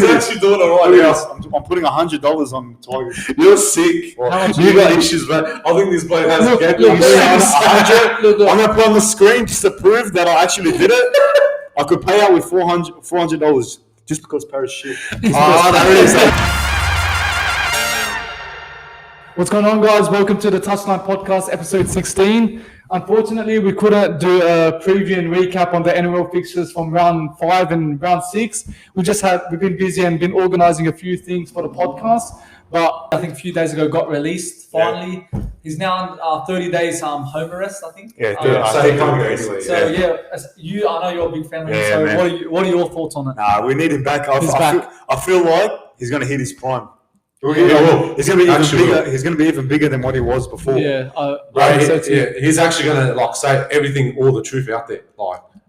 He's actually doing it right now. I'm putting $100 on Tigers. You're sick. You got issues, man. I think this bloke has gambling issues. I'm going to put on the screen just to prove that I actually did it. I could pay out with $400 just because Paris shit. What's going on, guys? Welcome to the Touchline Podcast, episode 16. Unfortunately, we couldn't do a preview and recap on the NRL fixtures from round 5 and round 6. We've been busy and been organising a few things for the podcast. But I think a few days ago got released finally. Yeah. He's now on 30 days home arrest, I think. Yeah, so he can't go anywhere. So I know you're a big fan of him. So what are your thoughts on it? Nah, we need him back. I feel like he's going to hit his prime. He's going to be even bigger. He's going to be even bigger than what he was before. He's actually going to say everything, all the truth out there.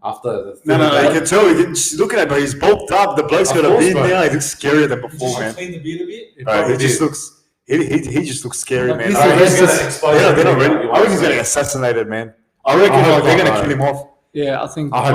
After the you can tell. You can just look at it, but he's bulked up. The bloke's got a beard now. He looks scarier than before, man. Clean the beard a bit. He just looks scary, man. I reckon he's going to get assassinated, man. I reckon they're going to kill him off. Yeah, I think. I'm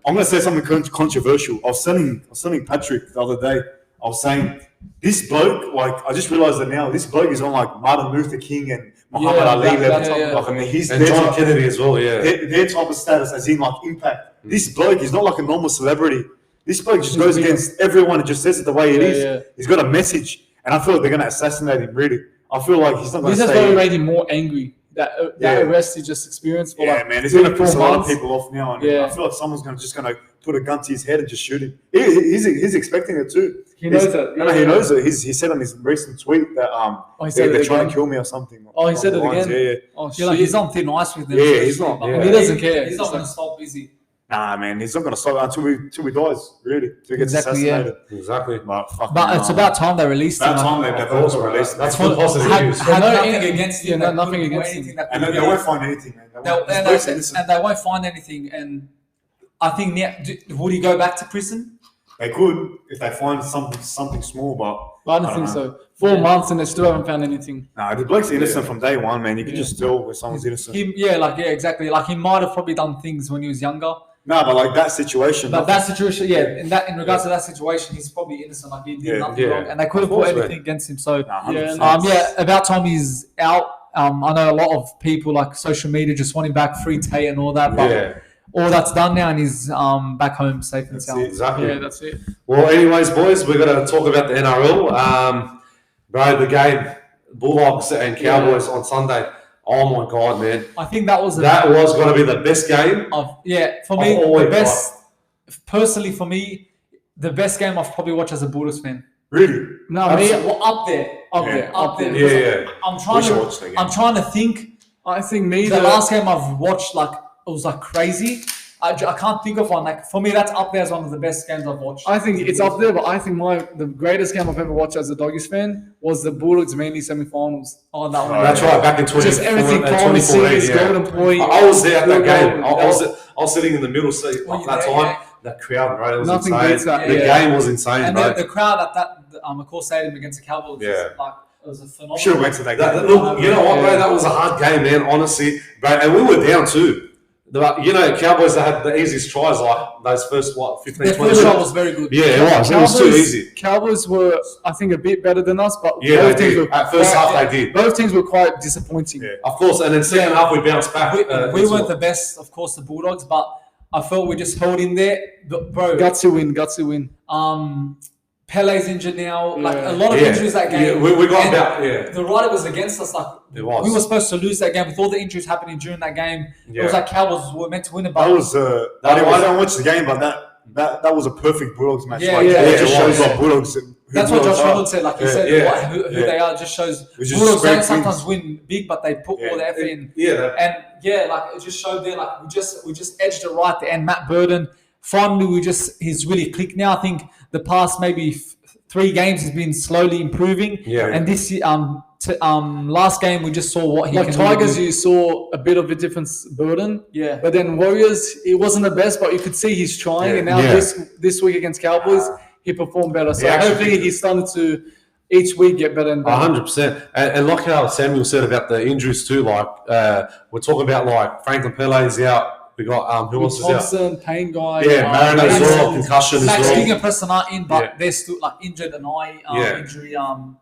going to say something controversial. I was telling Patrick the other day. I was saying, this bloke, I just realised that now, this bloke is on Martin Luther King and Muhammad Ali level. And John Kennedy as well, Their type of status, as in impact. This bloke is not like a normal celebrity. This bloke just goes against everyone and just says it the way it is. Yeah. He's got a message, and I feel like they're going to assassinate him, really. I feel like he's not going to stay. This has made him more angry. That arrest he just experienced for man, it's going to piss a lot of people off now. And I feel like someone's just going to put a gun to his head and just shoot him. He's expecting it too. He knows it. No, he knows it. He said on his recent tweet that they're trying to kill me or something. Oh, he said it again? Yeah. Oh, he's on thin ice with them. Yeah, he's not. Yeah. He doesn't care. He's not going to stop, is he? Nah, man, he's not going to stop until he dies, really, until he gets assassinated. Yeah. Exactly. But it's about time they released him. About time they've also released him. That's for positive news. Had nothing against him. Nothing against him. And they won't find anything, man. And they won't find anything. And I think now, would he go back to prison? They could if they find something small, but I don't think so. 4 months and they still haven't found anything. Nah, the bloke's innocent from day one, man. You can just tell when someone's innocent. Exactly. He might have probably done things when he was younger. No, but that situation. But that situation, in regards to that situation, he's probably innocent. He did nothing wrong, and they couldn't put anything against him. So about time he's out. I know a lot of people social media just want him back, free Tate and all that. But all that's done now, and he's back home safe and sound. Exactly. Yeah, that's it. Well, anyways, boys, we're going to talk about the NRL. Bro, the game, Bulldogs and Cowboys on Sunday. Oh my God, man! I think that was going to be the best game. For me, the best. Personally, for me, the best game I've probably watched as a Bulldogs fan. Really? No, up there. Yeah. I'm trying to think. I think the last game I've watched it was crazy. I can't think of one. For me, that's up there as one of the best games I've watched. I think it's up there, but I think the greatest game I've ever watched as a Doggies fan was the Bulldogs Manly semi-finals. Oh, that one. That's right, back in 2014. Just everything, Golden Point. I was there at that game. I was sitting in the middle seat at that time. That crowd, bro, it was nothing insane. Beats that. The game was insane, and bro. The crowd at that Accor Stadium against the Cowboys, it was a phenomenal. Should have went to that game. Look, you know what, bro? That was a hard game, man. Honestly, bro, and we were down too. Cowboys that had the easiest tries, those first 15, 20 first try was very good. Yeah, it was too easy. Cowboys were, I think, a bit better than us, but both teams were at first half they did. Both teams were quite disappointing. Yeah. Of course, and then second half we bounced back. We weren't the best, of course, the Bulldogs, but I felt we just held in there. Bro, gutsy win. Pele's injured now. A lot of injuries that game. Yeah, we got about. Yeah. The writer was against us. It was. We were supposed to lose that game with all the injuries happening during that game. Yeah. It was Cowboys were meant to win it. But I don't watch the game, but that was a perfect Bulldogs match. It just shows what Bulldogs. That's what Josh Reynolds said. He said who they are. Just shows Bulldogs don't sometimes win big, but they put all the effort in. It just showed there. We just edged it right there. And Matt Burden, finally, he's really clicked now. I think the past maybe 3 games has been slowly improving. Yeah. And this last game we just saw what he can do. Tigers, you saw a bit of a difference, Burden. Yeah. But then Warriors, it wasn't the best, but you could see he's trying. Yeah. And now this week against Cowboys, he performed better. So hopefully he's starting to each week get better and better. 100%. And like how Samuel said about the injuries too, we're talking about Franklin Pele's out. We got who else is out? Thompson, Payne guy. Yeah, Mariner as well, concussion as Max well. King and Preston are in, but they're still like injured, an eye injury.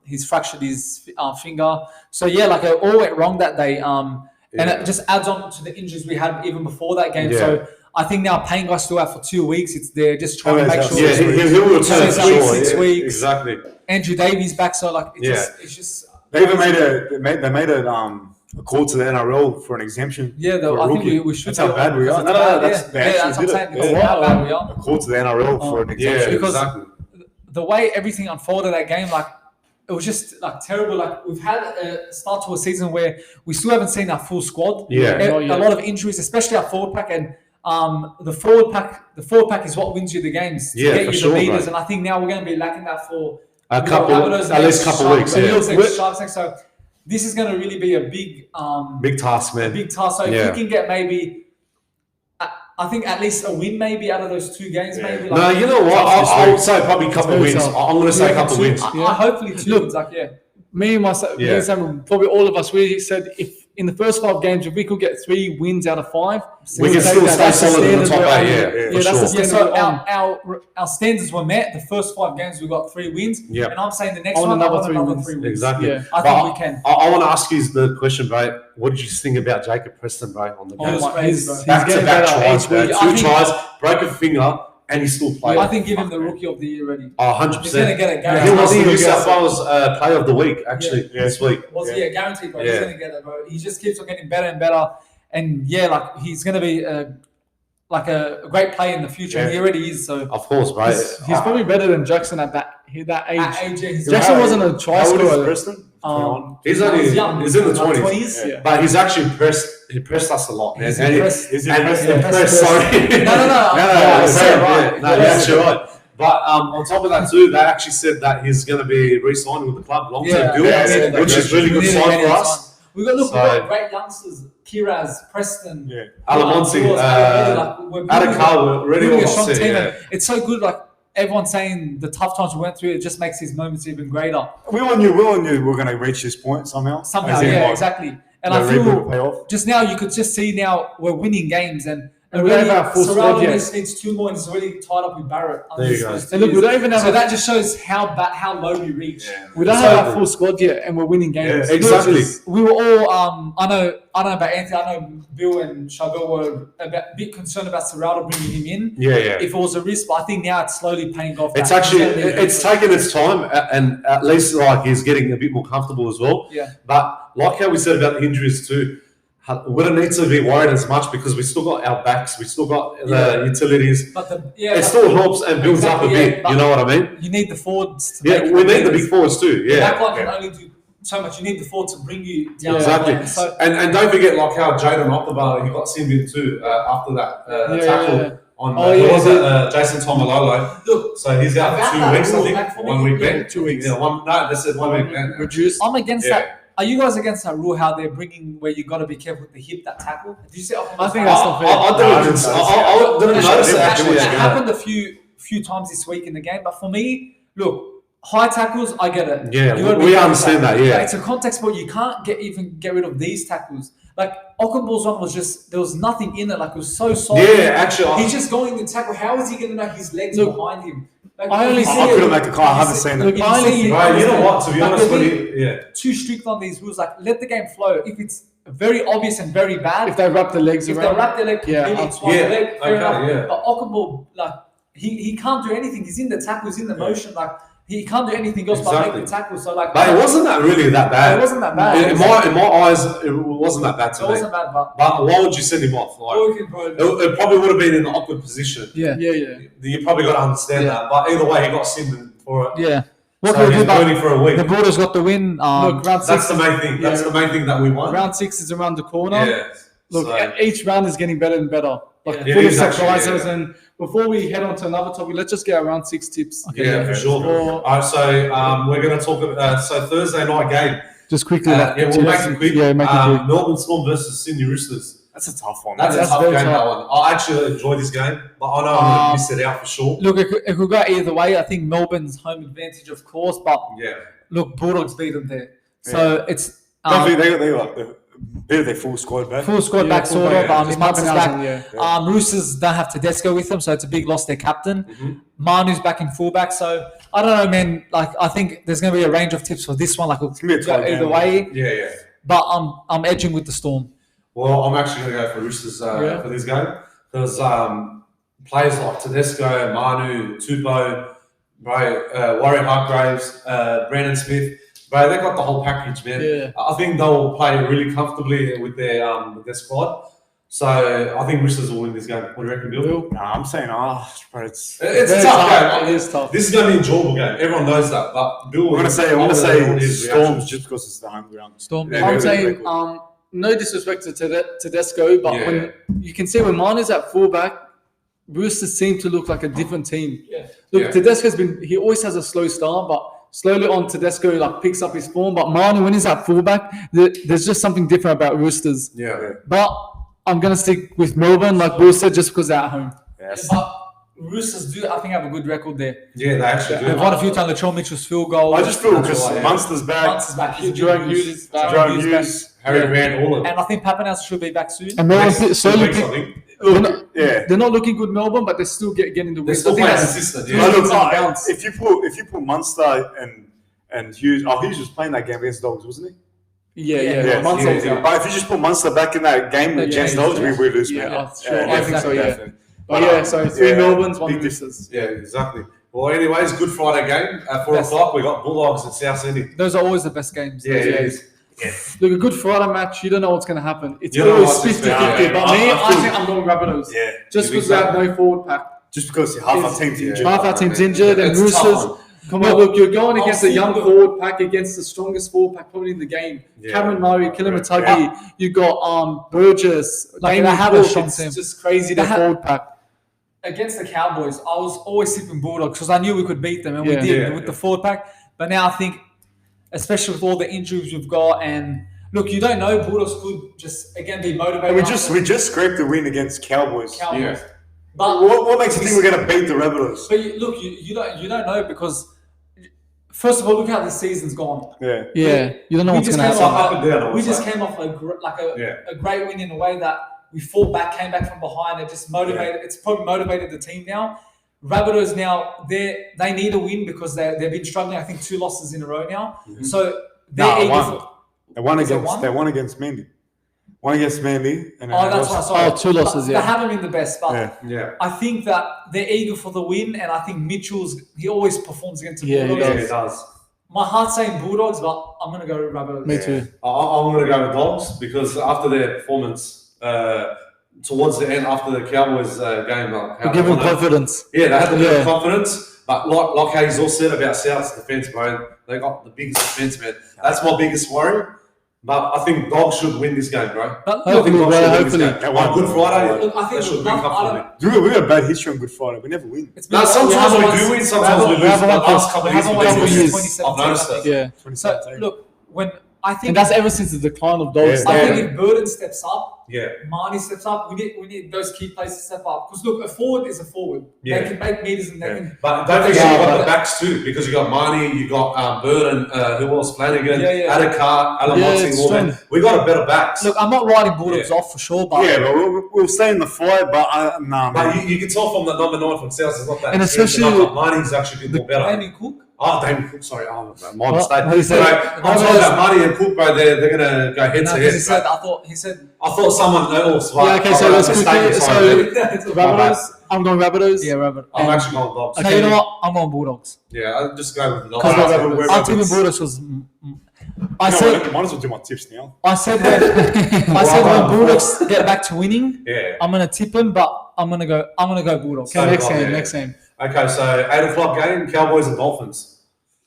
He's fractured his finger. So yeah, like it all went wrong that day. And it just adds on to the injuries we had even before that game. So I think now Payne guy's still out for 2 weeks. They're just trying to make sure. Yeah, he'll return for sure. 6 weeks. Exactly. Andrew Davies back, so like it's just. They even made a call to the NRL for an exemption. Yeah, I think we should. That's how bad we are. That's what I'm saying. How bad we are. A call to the NRL for an exemption. Yeah, because exactly. The way everything unfolded that game, like it was just like terrible. Like we've had a start to a season where we still haven't seen our full squad. Yeah, a lot of injuries, especially our forward pack, and the forward pack is what wins you the games to get you the leaders. And I think now we're going to be lacking that for at least a couple of weeks. So this is going to really be a big task, man. A big task. So if we can get maybe. I think at least a win maybe out of those 2 games maybe. Like, no, you know what? I would say probably a couple of wins. I'm going to say a couple of wins. Hopefully 2 wins. Like me and myself, probably all of us, we said if in the first 5 games, if we could get 3 wins out of 5, we can still stay solid in the top 8. Yeah, that's the standard. So our standards were met. The first 5 games we got 3 wins, and I'm saying the next one I want another 3 wins. Exactly. Yeah. I think we can. I want to ask you the question, bro. What did you think about Jacob Preston, bro, on the game? He's back-to-back tries, bro. 2 tries, broke a finger, and he still played. I think give him the Rookie of the Year already. 100%. He's going to get it guaranteed. He was the New South Wales Player of the Week, actually, this week. Guaranteed, bro. He's going to get it, bro. He just keeps on getting better and better. And like he's going to be a great player in the future. And he already is. So of course, bro. He's probably better than Jackson at that age. Jackson wasn't a try scorer. He's in the 20s, but he's actually impressed. He impressed us a lot, man. Impressed. Sorry. No, that's right. But on top of that too, they actually said that he's going to be re-signed with the club long-term deal, which is really good sign for us. We've got great youngsters: Kiraz, Preston, Alamonte, Adakar. We're really a strong team. It's so good, like. Everyone's saying the tough times we went through, it just makes these moments even greater. We all knew we were going to reach this point somehow. Exactly. And I feel just now you could just see now we're winning games and really needs 2 more and it's really tied up with Barrett. There you go. And look, we don't even have that just shows how low we reached. Yeah. We don't have our full squad yet, and we're winning games. Yeah, exactly. We were all. I know about Anthony. I know Bill and Charbel were a bit concerned about Serraldo bringing him in. Yeah. If it was a risk, but I think now it's slowly paying off. It's it's taken its time, and at least like he's getting a bit more comfortable as well. Yeah. But like how we said about the injuries too. We don't need to be worried as much because we still got our backs, we still got the utilities. But it still helps and builds up a bit. You know what I mean? You need the forwards. We need the big forwards too. Yeah, the back line can only do so much. You need the forward to bring you down. Exactly. And don't forget like how Jaden Octobah, he got sent in too after that tackle on Jason Tomalolo. Look, so he's out for 2 weeks. I think 1 week back. 2 weeks. Yeah, they said 1 week back. Reduced. I'm against that. Are you guys against that rule? How they're bringing where you got to be careful with the hip, that tackle? Did you see? I think that's not fair. I didn't notice it actually. It happened a few times this week in the game, but for me, look, high tackles, I get it. Yeah, we understand that. Yeah, it's a context sport. You can't get rid of these tackles. Like Ockenball's one was just there was nothing in it. Like it was so soft. Yeah, actually, he's just going to tackle. How is he going to know his legs behind him? Like, I couldn't make a call. I haven't seen it. You know what? To be honest with you, too strict on these rules. Like, let the game flow. If it's very obvious and very bad, if they wrap the legs around, if they wrap their leg completely, the leg, fair enough. But Ockenball, like, he can't do anything. He's in the tackle. He's in the motion. Like, he can't do anything else but make the tackle. So, like, but it wasn't that really that bad. It wasn't that bad. In my eyes, it wasn't that bad to me. It wasn't bad, but why would you send him off? Like, it probably would have been in an awkward position. Yeah. You probably got to understand that. But either way, he got sent for it. Yeah. So he's burning for a week. The Bulldogs got the win. Look, round 6 that's the main thing. That's the main thing that we won. Round 6 is around the corner. Yeah. Look, each round is getting better and better. Full of surprises. And before we head on to another topic, let's just get our round 6 tips. Okay, yeah, for sure. All right, so we're going to talk about Thursday night game. Just quickly. We'll make it quick. Yeah, make it quick. Melbourne Storm versus Sydney Roosters. That's a tough one. That's a tough game, that one. I actually enjoy this game, but I know I'm going to miss it out for sure. Look, it could go either way. I think Melbourne's home advantage, of course, but look, Bulldogs beat them there. So it's... They got They're their full squad back. Full squad back, sort of. Just Munster's back. Pappenhausen, Roosters don't have Tedesco with them, so it's a big loss. Their captain. Manu's back in fullback. So I don't know, man. Like I think there's going to be a range of tips for this one. Like it's gonna be a tight either game. way. Yeah. But I'm edging with the Storm. Well, I'm actually going to go for Roosters for this game because players like Tedesco, Manu, Tupou, Warrior Hargraves, Brandon Smith, bro, they got the whole package, man. Yeah. I think they'll play really comfortably with their squad. So I think Roosters will win this game. What do you reckon, Bill? Nah, I'm saying, bro, it's a tough game. It is tough. This is going to be an enjoyable game. Everyone knows that. But Bill, I'm gonna say Storms just because it's the home ground. Storm. Yeah, I'm saying, no disrespect to Tedesco, but when you can see when Manu's at fullback, Roosters seem to look like a different team. Yeah. Look, Tedesco's he always has a slow start, but slowly on Tedesco like picks up his form. But Manu, when he's at fullback, there's just something different about Roosters. Yeah. But I'm gonna stick with Melbourne, like Will said, just because they're at home. Yes. But Roosters do, I think, have a good record there. Yeah, they actually do. They've won a few times. Latrell Mitchell's field goal. I just feel because Munster's back. Munster's back. Jerome Hughes is back. Jerome Hughes, Harry Grant, all of them. And I think Pappenhausen should be back soon. And Melbourne slowly Weeks, I think. they're not looking good, Melbourne, but they're still getting the They're wins. still I think playing that's- consistent. I look, bounce. if you put Munster and Hughes, Hughes was playing that game against Dogs, wasn't he? Yeah. Munster was out. But if you just put Munster back in that game against Dogs, we will lose, man. Yeah, sure. I think so, yeah. Definitely. But so 3 Melbournes, 1 big Roosters. Yeah, exactly. Well, anyways, Good Friday game at 4 o'clock. We got Bulldogs and South Sydney. Those are always the best games. Yeah, it is. Look, a Good Friday match, you don't know what's going to happen. It's You don't know always what's 50-50. expected. But I think I'm going Rabbitohs. Yeah. Just You because think we have no forward pack. Just because half our team's injured. Half our team's injured and It's a tough Roosters. one. Come on, look, you're going against a young look. forward pack against the strongest forward pack probably in the game. Yeah. Cameron Murray, Killamatagi, you got Burgess, Like, Damien they have a Cook. strong It's team. just crazy, the They have- forward pack. Against the Cowboys, I was always tipping Bulldogs because I knew we could beat them, and we Yeah. did Yeah. with the forward pack. But now I think, especially with all the injuries we've got, and look, you don't know, Bulldogs could just again be motivated. And we just scraped the win against Cowboys. Cowboys. Yeah. But What makes you think we're going to beat the Rabbitohs? But you don't know because first of all, look how this season's gone. Yeah. Yeah, you don't know We what's just going to came happen. off Up and down, I we would just say. came off a great win in a way that we fought back, came back from behind, and just motivated. It's probably motivated the team now. Rabbitohs now they need a win because they've been struggling. I think 2 losses in a row now. So they're eager for. They won Is it against. one? They won against Manly. One against Manly, and Oh, that's right. Sorry. 2 losses, They yeah. haven't been the best, but Yeah. Yeah. I think that they're eager for the win, and I think he always performs against the Yeah, he Bulldogs. Yeah, it does. My heart's saying Bulldogs, but I'm gonna go Rabbitohs. Me too. I'm going to go with Dogs because after their performance towards the end, after the Cowboys game, like, how Give they them won it. confidence. Yeah, they had the bit Yeah. of confidence. But like how he's all said about South's defence, bro, they got the biggest defence, man. That's my biggest worry. But I think Dogs should win this game, bro. But I look, think Dogs should win this hopefully. game. On Good Friday, look, I they think should win comfortably. We got a bad history on Good Friday. We never win. it's been No, sometimes haven't we won do win, since- sometimes we lose. haven't The won last for- couple we of years, haven't we won do since lose. 2017, I've noticed I that. think. Yeah. So look, when I think And that's ever since the decline of Dogs. Yeah. I think if Burden steps up, Yeah. Marnie steps up, we need those key players to step up. Because look, a forward is a forward. Yeah. They can make meters and they can. But don't forget, Yeah, you got but- the backs too, because you got Marnie, you got Burden, who else? Flanagan, Yeah. Adakar, Alan Yeah, Watson, it's all them. strong. We got a better backs. Look, I'm not writing Bulldogs off for sure, but Yeah, but we'll stay in the fight. But nah, but man. you can tell from the number 9 from South is not that. And experienced especially enough, but Marnie's actually been more better. Damien Cook. Oh, Damien Cook, sorry. Oh, my What? mistake. What did he say? Anyway, I'm talking about Marnie and Cook, bro. They're going to go head No, to 'cause head. he said I thought someone else. Yeah, okay, so let's quickly. So it's a Rabbitohs. I'm going Rabbitohs. Yeah, Robert. I'm actually going Dogs. Okay, you know what? I'm going Bulldogs. Yeah, I'll just go with the Because Dogs. Rabbitohs. our team in Bulldogs was. I No, said. might as well do my tips now. I said when Bulldogs get back to winning, Yeah. I'm gonna tip them, but I'm gonna go Bulldogs. Okay, next Yeah. game, next game. Okay, so 8 o'clock game, Cowboys and Dolphins.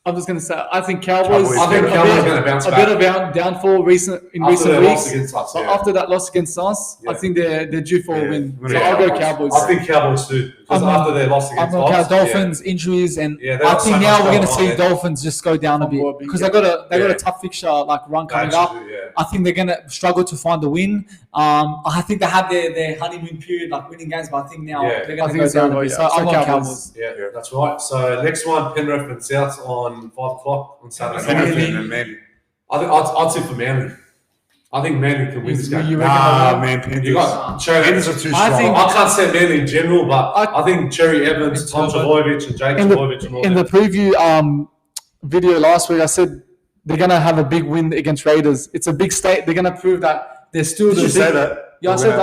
I'm just going to say, I think Cowboys. Cowboys. I think Cowboys going to bounce a back. bit of downfall After recent their loss weeks. against us, But yeah. after that loss against us, I Yeah. think they're due for a win. I'm So gonna I'll go Cowboys. Cowboys. I think Cowboys too, because I'm after their loss I'm against gonna count us, Dolphins injuries, and Yeah, they I got think so now much we're gonna going on, see yeah. Dolphins just go down a bit board, because yeah. they got Yeah. a tough fixture like run coming up. Actually, yeah. I think they're gonna struggle to find the win. I think they have their honeymoon period, like winning games, but I think now Yeah. they're I gonna think go it's down over, a bit. yeah. So So I'm going Cowboys. Cowboys. Yeah, that's right. So next one, Penrith and South on 5 o'clock on Saturday. Manly. I think I'll tip for Manly. I think Manly can win this game. Nah, man, Panthers. You got Cherry Panthers Evans. are too strong. I can't say Manly in general, but I think Cherry Evans, Tom Trbojevic, and Jake Trbojevic and all in the preview video last week, I said they're gonna have a big win against Raiders. It's a big state. They're gonna prove that they're still. Did you say that? Yeah, I said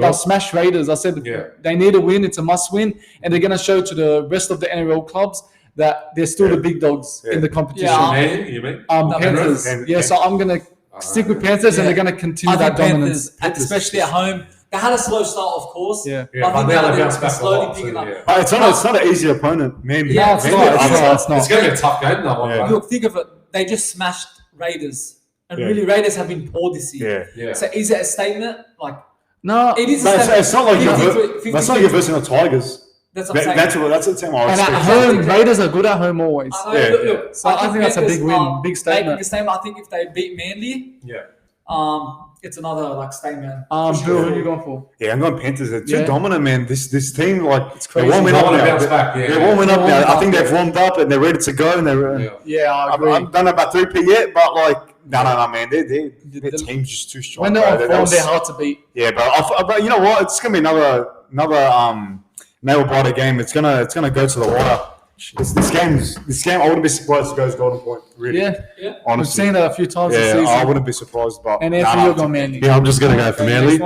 they'll smash Raiders. I said they need a win. It's a must win, and they're gonna show to the rest of the NRL clubs that they're still the big dogs in the competition. You mean? Panthers. So I'm gonna stick with Panthers, and they're gonna continue that dominance, especially at home. They had a slow start, of course. Yeah. But now they bounce back slowly picking up. It's not an easy opponent, man. Yeah, it's not. It's going to be a tough game, that one. Yeah. Look, think of it. They just smashed Raiders. And really, Raiders have been poor this year. Yeah. So is it a statement? Like, no. It is a statement. It's not like you're versing the Tigers. That's what I'm saying. That's the team I And expect. at home, Raiders are good at home always. Look, So I think that's a big win, big statement. Making a statement. I think if they beat Manly, it's another statement. Bill, who are you going for? Yeah, I'm going Panthers. They're too dominant, man. This team, it's crazy. They're warming up now. They're warming up now. I think they've warmed up and they're ready to go. And Yeah, I agree. I don't know about 3P yet, but no, man. Their team's just too strong. When they're on form, they're hard to beat. Yeah, but you know what? It's gonna be another nail biter game. It's gonna go to the water. This game, I wouldn't be surprised if it goes Golden Point. Really. Yeah. Honestly. We've seen that a few times this Yeah, season. I wouldn't be surprised. But And Anthony, you're going Manly. Yeah, I'm just going to go for Manly.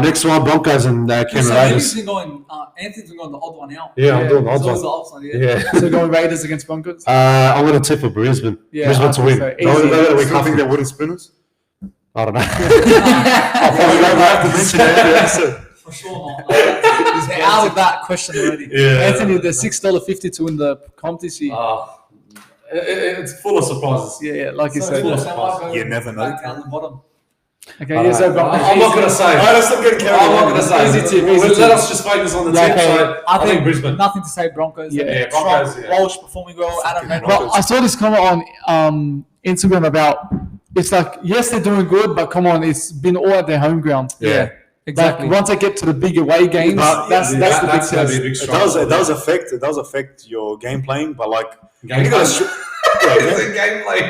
Next one, Broncos and Canberra Raiders. Anthony's going the odd one out. Yeah, I'm doing the odds Always the on. odds one, yeah. So going Raiders against Broncos? I'm going to tip for Brisbane. Yeah, Brisbane to win. so I still think they're wooden spinners. I don't know. I probably don't have to mention it every episode. For sure not. He's out of that question already. Anthony, the $6.50 to win the comp this year. It's full of surprises. Yeah, like you said. You never know. Back down the bottom. Okay, so Broncos. I'm not going to say. Let's not get carried I'm not away. going to say. Easy tip, Let easy tip. us just focus on the team. So I think Brisbane. Nothing to say Broncos. Yeah, Broncos, Strong. yeah. Walsh performing well. Adam Reynolds. Well, I saw this comment on Instagram about it's like, yes, they're doing good, but come on, it's been all at their home ground. Yeah. Exactly. Like, once they get to the big away games, that's the big That's going to be a test. big It struggle. does affect your game playing, but Game you plan. gotta Game plan.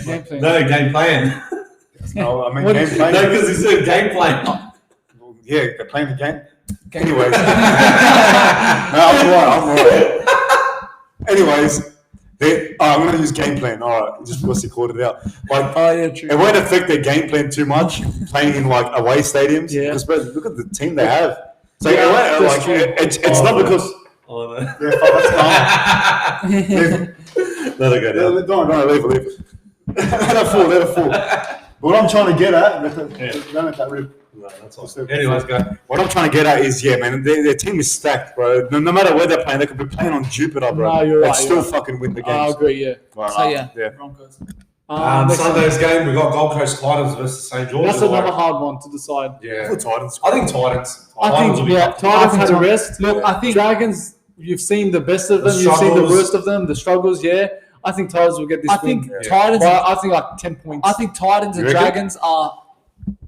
Game plan. No, game plan. no, I mean What game is- playing. No, because he said game plan. Yeah, they're playing the game. Anyways, no, I'm alright. Anyways, I'm gonna use game plan. All right, just because you called it out. True. It won't affect their game plan too much playing in away stadiums. Yeah. Because look at the team they have. So that's true. it's not because. Oh, no. Yeah, fuck, that's calm. Let it go down. Don't leave it. Let it fall. But what I'm trying to get at, don't let that rip. No, that's all. Anyways, go. What I'm trying to get at is, man, their team is stacked, bro. No matter where they're playing, they could be playing on Jupiter, bro. No, you're They'd right, still you're right. fucking win the I games. agree, yeah. Broncos. Sunday's game, we got Gold Coast Titans versus St. George. That's another hard one to decide. Yeah. The Titans. I think Titans. I Titans will think, be tough. Titans had a Titans- rest. Look, I think Dragons, you've seen the best of The them, you've seen the struggles. worst of them, the struggles, yeah. I think Titans will get this I win. think Titans. But I think 10 points. I think Titans and You reckon? Dragons are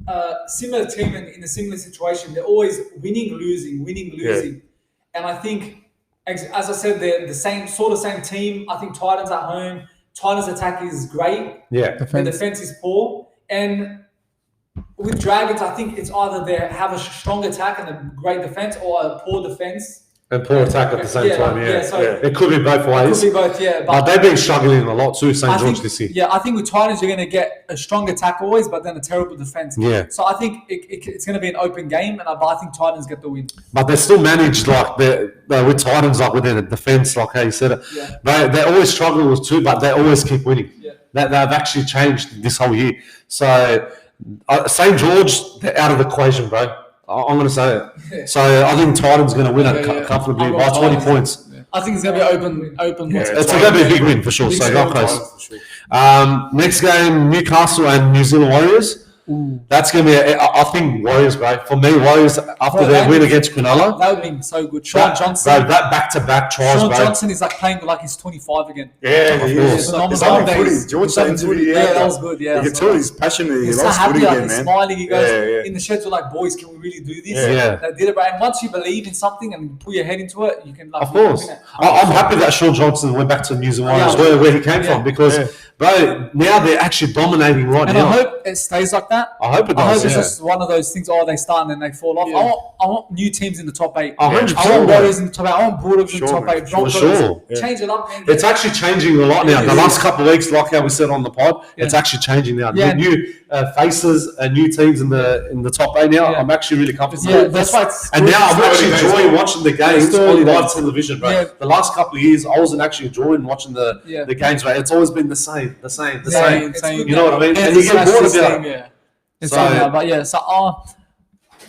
a similar team in a similar situation. They're always winning, losing. And I think, as I said, they're the same team. I think Titans at home. Titans attack is great. Yeah. The defense is poor. And with Dragons, I think it's either they have a strong attack and a great defense or a poor defense. And poor attack at the same time, yeah. So It could be both it ways. could be both, yeah. But they've been struggling a lot too, St. I George think, this year. yeah, I think with Titans you're going to get a strong attack always, but then a terrible defense. Yeah. So I think it's going to be an open game, but I think Titans get the win. But they still managed with Titans with their defense, like how you said it. Yeah. They always struggle with two, but they always keep winning. Yeah. They've actually changed this whole year. So St. George, they're out of the equation, bro. I'm going to say it. So I think Titans going to win it comfortably by 20 points. I think it's going to be open. Yeah, It's going to be a big win for sure. So Gold Coast. Next game, Newcastle and New Zealand Warriors. That's going to be, I think, Warriors, bro. For me, Warriors, after their win against Cronulla. That would be so good. Sean Johnson. Bro, that back-to-back tries, Sean bro. Johnson is playing like he's 25 again. Yeah, he is. Phenomenal It's like days. footy. George said interview. Yeah, that was good. Yeah, You can tell he's passionate. He He's so loves happy, footy like again, he's man. smiling. He goes Yeah. in the sheds, we're like, boys, can we really do this? Yeah. They did it, right? And once you believe in something and put your head into it, you can Of course. win it. I'm happy that Sean Johnson went back to New Zealand Yeah. where he came from because Bro, now they're actually dominating right and now. I hope it stays like that. I hope it does. I hope it's yeah. just one of those things. Oh, they start and then they fall off. Yeah. I want new teams in the top 8. 100%. I want Warriors in the top 8. I want Bulldogs in the Sure, top 8. man. Broncos. Sure. Change it up. Man. It's actually changing a lot now. The last couple of weeks, like how we said on the pod, it's actually changing now. Yeah. New faces and new teams in the top 8 now. Yeah. I'm actually really comfortable. Yeah, that's why it's And good. now I'm actually enjoying watching the games It's on early live days. television, bro. Yeah. The last couple of years, I wasn't actually enjoying watching the games, right? It's always been the same. Same. You know what I mean? Yeah, And you it's get bored nice about to it. see, yeah. It's So- like that, but yeah, so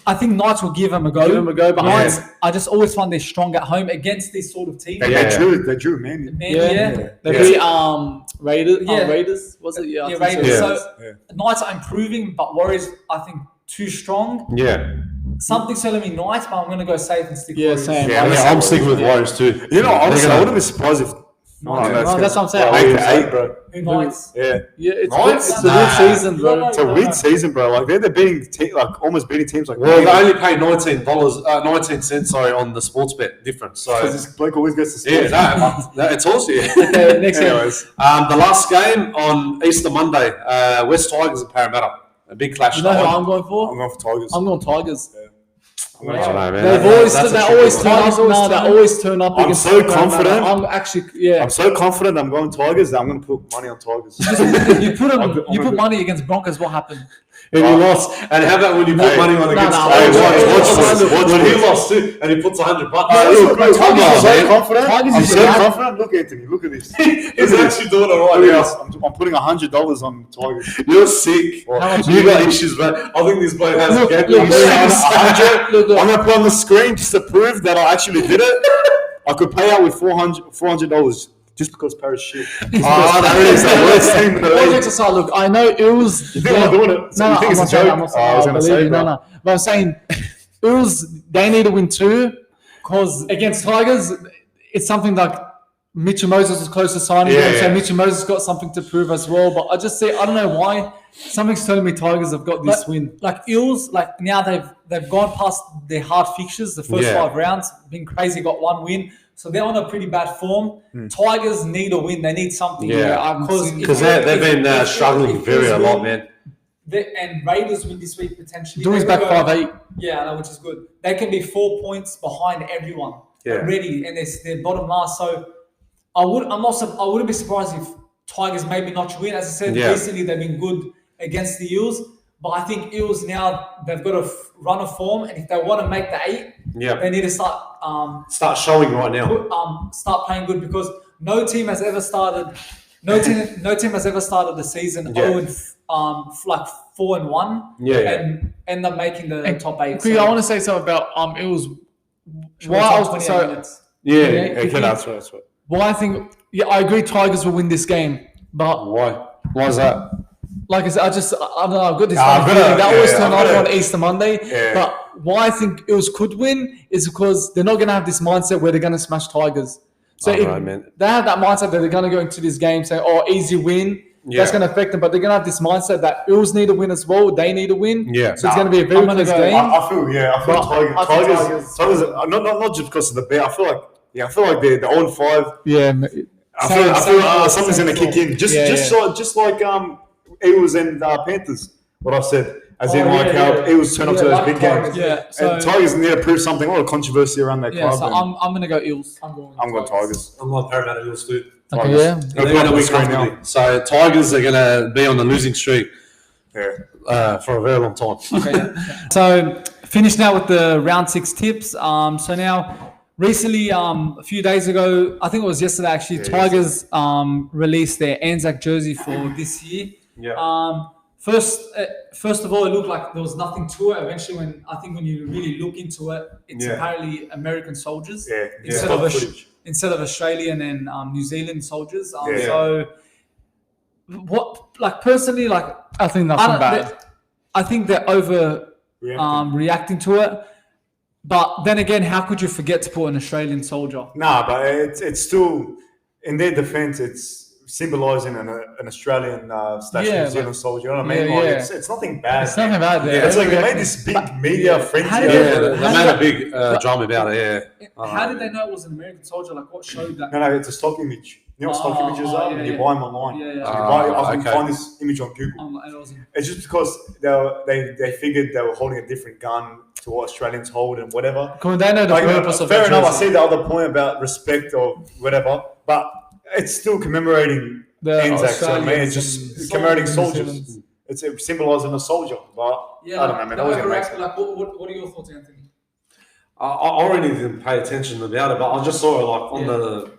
I think Knights will give them a go. But Knights, I just always find they're strong at home against these sort of teams. They drew, man. Man, They beat Raiders. Yeah. Raiders was it? Yeah, I Yeah, think Raiders. so. So Knights are improving, but Warriors, I think, too strong. Yeah. Something's telling me Knights, but I'm going to go safe and stick Yeah, Warriors. same. Yeah, I'm sticking with Warriors too. You know, honestly, They're I gonna- wouldn't be surprised if. No, that's what I'm saying. 8-8, bro. Who Knights? Yeah. Yeah, it's Knights? it's the weird season, bro. No, It's a weird season, bro. Like they're beating, almost beating teams like. Well, they only pay $19 on the sports bet difference. So because this bloke always gets the yeah, scores. no, it's awesome. Yeah. Okay, next game. Anyways, The last game on Easter Monday, West Tigers and Parramatta. A big clash. You know who that one. I'm going for? I'm going for Tigers. I'm going Tigers. I don't know, man. They've That's always a they tricky one. always turn up. I'm against so Parramatta. confident. I'm actually I'm so confident I'm going Tigers that I'm going to put money on Tigers. You put money against Broncos, what happened? And you lost. And how about when you put Hey, money on against no, Tigers? watch When this. he lost too, and he puts $100. Look, Come I'm on, so man. confident. Tigers I'm is so good. confident. Look, Anthony. Look at this. He's actually doing it Look right at now. this. I'm putting $100 on Tigers. You're sick. much You got issues, man. I think this bloke has Look, gambling look, issues. look. I'm going to put on the screen just to prove that I actually did it. I could pay out with $400 just because Paris shit. That is the worst team in the All league. jokes aside, look, I know Eels. You think I'm doing it? No, You no, think I'm it's a not saying. joke? I'm not saying. I was I gonna believe say, you. bro. No. But I'm saying, Eels, they need to win too, because against Tigers, it's something like Mitchell Moses was close to signing. Yeah, So yeah. Mitchell Moses got something to prove as well. But I just say, I don't know why. Something's telling me Tigers have got this win. Like Eels, like now they've gone past their hard fixtures, the first 5 rounds, been crazy, got 1 win. So they're on a pretty bad form. Tigers need a win. They need something. Yeah. Because if- they've been if- struggling if very a Eels lot, win, man. And Raiders win this week potentially. Dewey's They back could go- 5-8. Yeah, I know, which is good. They can be 4 points behind everyone already, and they're bottom last. So I wouldn't be surprised if Tigers maybe not win. As I said, recently they've been good against the Eels, but I think Eels now they've got a run of form, and if they want to make the 8, they need to Start showing right now. start playing good, because no team has ever started the season 0 and like 4-1 and end up making the top 8. Quick, I want to say something about Eels. Why Why I was That's right. Why I think I agree Tigers will win this game, but Why? Why is that? like I said, I don't know. I've got this I've funny got feeling. a- They always yeah, turn I've up got on Easter Monday. Yeah. But why I think Eels could win is because they're not going to have this mindset where they're going to smash Tigers. So if man. they have that mindset that they're going to go into this game saying, "Oh, easy win," that's going to affect them. But they're going to have this mindset that Eels need to win as well. They need to win. Yeah. So it's going to be a very close game. I feel But Tigers, not just because of the bet. I feel like they're 0-5. Yeah. I feel something's gonna kick in. Just like Eagles and Panthers. What I said, as in like how Eagles turn up to those big games. Yeah, And Tigers need to prove something. A lot of controversy around that club. so and I'm gonna go Eels. I'm going Tigers. I'm on Parramatta Eels too. Okay, yeah. They're going to win comfortably. So Tigers are going to be on the losing streak for a very long time. Okay. So finished now with the round 6 tips. So now recently, a few days ago, I think it was yesterday actually, Tigers released their ANZAC jersey for this year. Yeah. First of all, it looked like there was nothing to it. Eventually, when you really look into it, it's apparently American soldiers instead of Australian and New Zealand soldiers. So, personally, I think nothing bad. I think they're reacting to it. But then again, how could you forget to put an Australian soldier? Nah, but it's still in their defense. It's symbolising an Australian New Zealand soldier. You know what I mean? It's nothing bad. It's nothing bad. It's like they made this big media frenzy. They made a big drama about it. How did they know it was an American soldier? Like, what showed that? No, it's a stock image. You know what stock images are? You buy them online. I can find this image on Google. It's just because they figured they were holding a different gun to what Australians hold and whatever. They know the purpose of fair enough. I see the other point about respect or whatever, but it's still commemorating the ANZAC. So, man, it's just commemorating soldiers. It's symbolising a soldier. But I don't know, man. What are your thoughts, Anthony? I really didn't pay attention about it, but I just saw it like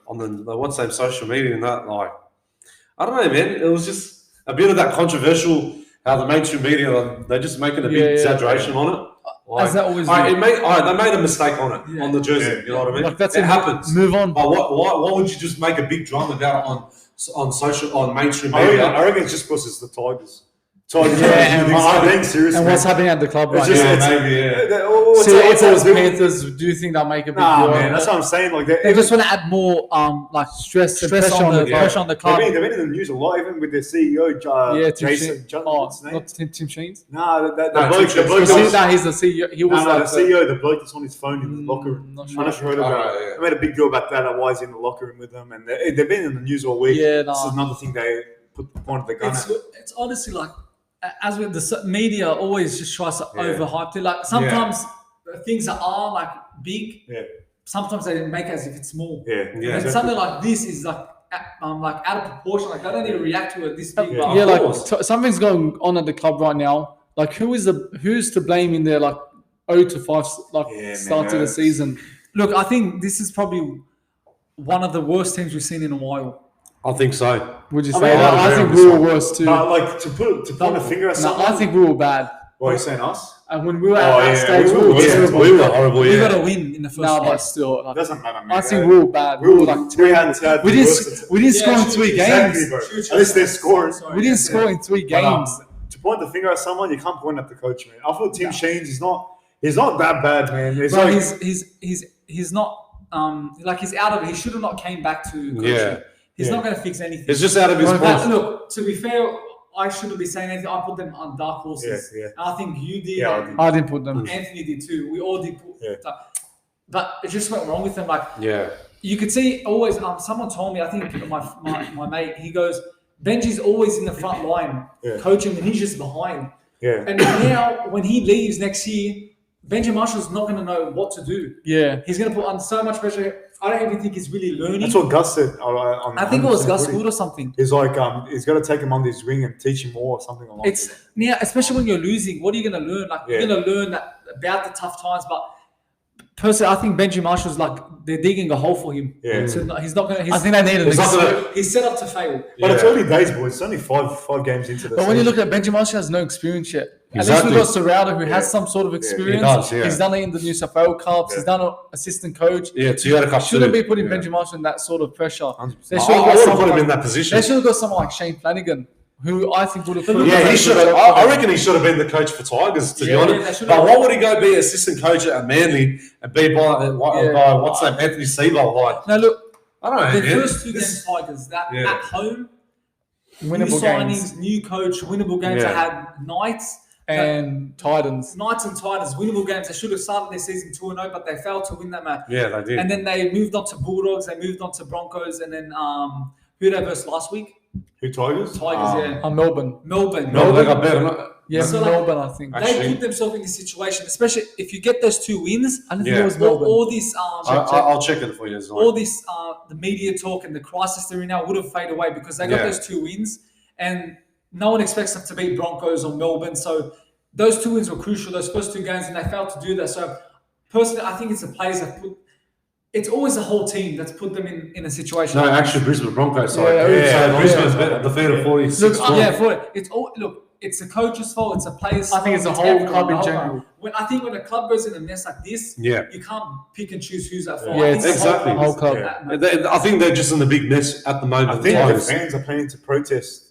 on the what's name social media and that, like, I don't know, man. It was just a bit of that controversial how the mainstream media they're just making a big exaggeration on it. Like, as that always they made a mistake on it on the jersey. You know what I mean? Like, it happens. Move on. But why would you just make a big drama about it on mainstream media? I reckon it's just because it's the Tigers. I think seriously. And what's happening at the club right now? It's Panthers. Do you think they'll make a big deal? Man, that's what I'm saying. Like they just want to add more stress on the club. They've been in the news a lot, even with their CEO, Jason. Not Tim Sheens. No, the bloke. He's the CEO. He was the CEO. The bloke that's on his phone in the locker room. I'm not sure heard about it. They made a big deal about that. Why he's in the locker room with them, and they've been in the news all week. This is another thing they put the point of the gun at. It's honestly like, as with the media, always just tries to overhype it. Like sometimes things that are like big, sometimes they make as if it's small. And something like this is like out of proportion. Like they don't even react to it this big. Something's going on at the club right now. Like who's to blame in their 0-5 start to the season? Look, I think this is probably one of the worst teams we've seen in a while. I think so. Would you say that? I think we were worse too. To point a finger at something. I think we were bad. What are you saying, us? And when we were at that stage, we were terrible. We were horrible. We got a win in the first round. But still, it doesn't matter, man. I think we were bad. We were terrible. We didn't score in 3 games. At least they're scoring. We didn't score in 3 games. To point the finger at someone, you can't point at the coach, man. I feel Tim Sheens is not that bad, man. He's not he's out of it. He should have not came back to coaching. He's not going to fix anything. It's just out of his point. Look, to be fair, I shouldn't be saying anything. I put them on dark horses. And I think you did. I didn't put them. Anthony did too. We all did. But it just went wrong with them. You could see always. Someone told me. I think my mate. He goes, Benji's always in the front line coaching, and he's just behind. And now when he leaves next year, Benji Marshall's not going to know what to do. He's going to put on so much pressure. I don't even think he's really learning. That's what Gus said. I think it was Gus Wood or something. He's like, he's got to take him under his wing and teach him more or something along. Especially when you're losing. What are you going to learn? You're going to learn about the tough times. But personally, I think Benji Marshall's they're digging a hole for him. So he's not going to. I think they need it. He's set up to fail. But it's early days, boys. It's only five games into this. But when you look at Benji Marshall, has no experience yet. Exactly. At least we've got Serrata, who has some sort of experience. He does, He's done it in the New South Wales Cups. He's done an assistant coach. Shouldn't be putting Benji Marshall in that sort of pressure. I would have put him in that position. They should have got someone like Shane Flanagan, who I think would have. He should have. I reckon he should have been the coach for Tigers, to be honest. But why would he go be assistant coach at Manly and be by what's that, Anthony Seabold? No, look. I don't know. The first 2 games Tigers at home, winnable new signings, new coach, winnable games. They had Knights. And Titans. Knights and Titans, winnable games. They should have started their season 2-0, but they failed to win that match. Yeah, they did. And then they moved on to Bulldogs, they moved on to Broncos, and then who they versed last week? Who, Tigers? Melbourne. Melbourne. They got better. Yeah, so Melbourne, I think. They put themselves in this situation, especially if you get those 2 wins. I think it was Melbourne. All this, I'll check it for you as well. All this, the media talk and the crisis they're in now would have faded away because they got those 2 wins, and no one expects them to beat Broncos or Melbourne. So those 2 wins were crucial, those first 2 games, and they failed to do that. So personally, I think it's the players that put. It's always the whole team that's put them in a situation. No, actually, Brisbane Broncos. Brisbane's defeated 46. It's the coach's fault. It's the players' fault. I think it's the whole club in general. When a club goes in a mess like this, you can't pick and choose who's at fault. Yeah, exactly. The whole club. I think they're just in the big mess at the moment. I think the fans are planning to protest.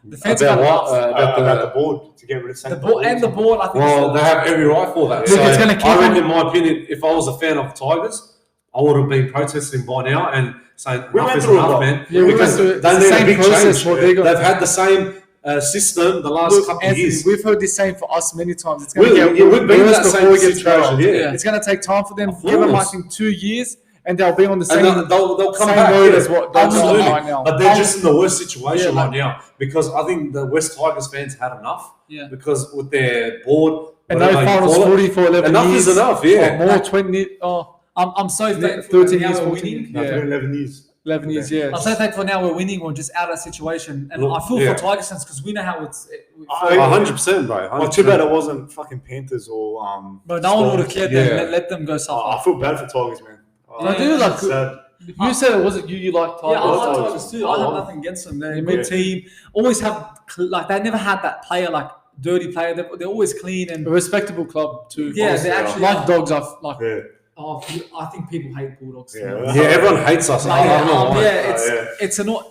The fans about the board to get rid of the board and the board. I think they have every right for that. Look, it's going to keep. I reckon, in my opinion, if I was a fan of Tigers, I would have been protesting by now, and saying We enough went is through a enough, lot. man. Yeah, we because went through they the need a same big process, change. what they got. They've had the same system the last couple of years. We've heard this saying for us many times. It's going to get we've been in worse that before same it gets situation. better. Yeah. It's going to take time for them. Of Give them, I course. think, 2 years, and they'll be on the same. And they'll come same back road as what they're absolutely. on right now. But they're just in the worst situation Yeah, right now because I think the West Tigers fans had enough. Yeah. Because with their board And no finals 40 for 11 enough years. is enough. Yeah. Or more 20. Oh, I'm so thankful 13 that years, now we're 14. winning. No, it's Yeah. been 11 years. 11 years, yeah. I'm so thankful now we're winning. We're just out of that situation, and Look, I feel yeah. for Tigers fans because we know how it's. 100%, bro. 100%. Well, too bad it wasn't fucking Panthers or But no one would have Storms. cared. Yeah. Then let them go suffer. I feel bad for Tigers, man. I do like. Sad. You said it wasn't you like Tigers. Yeah, I like Tigers. Tigers too. I have nothing against them. They're a good team. Always have like they never had that player like dirty player. They're always clean and A respectable club too. yeah, they actually like dogs. I like. Yeah. Oh, I think people hate Bulldogs. Yeah. Yeah, everyone hates us. I don't know why.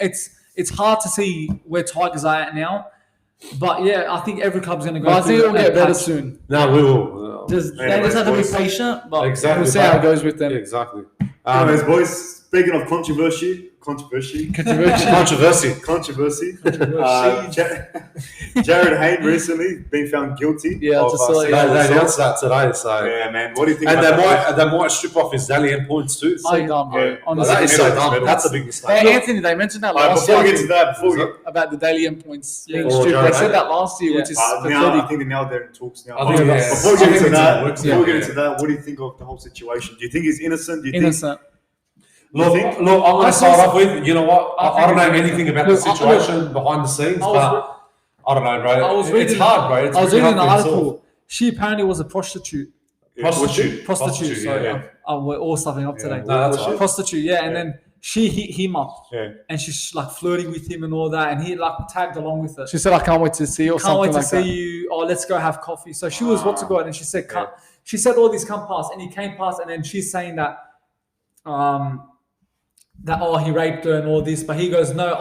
It's hard to see where Tigers are at now. But yeah, I think every club's going to go. But I think it'll through a get better patch. soon. No, we will. They just have to be patient. But Exactly. We'll see how it goes with them. Exactly. Anyways, boys, speaking of controversy. Controversy. Jarryd Hayne recently been found guilty. Yeah, I of, just saw it. They sexual announced assault. that today, so Yeah, man. What do you think? and about they might strip off his Dalian points too. So dumb, bro. Yeah. Like, Honestly. that is so Medal, dumb. medal. That's a big mistake. Hey, Anthony, they mentioned that Alright, last before we year get to that, before we get about the daily endpoints being Or stripped. Jarryd They said Hayne. that last year, which is now, I pathetic. think now they're in talks now. I think, yeah. Before we get into that, works before we get out, into that, what do you think of the whole situation? Do you think he's innocent? Do you Innocent. Look, I'm going to start off with, you know what? I don't know anything about the situation behind the scenes, but I don't know, bro. It's hard, bro. It's I was really reading an hard to resolve. article. She apparently was a prostitute. Prostitute. Sorry, yeah. we're all stuffing up today. No, that's right. Prostitute, yeah. And then she hit him up, Yeah. and she's like flirting with him and all that, and he like tagged along with it. She said, I can't wait to see you or Can't wait something to like see that. you. Oh, let's go have coffee. So she was what to go, and then she said, she said all these come past, and he came past, and then she's saying that, he raped her and all this, but he goes, no,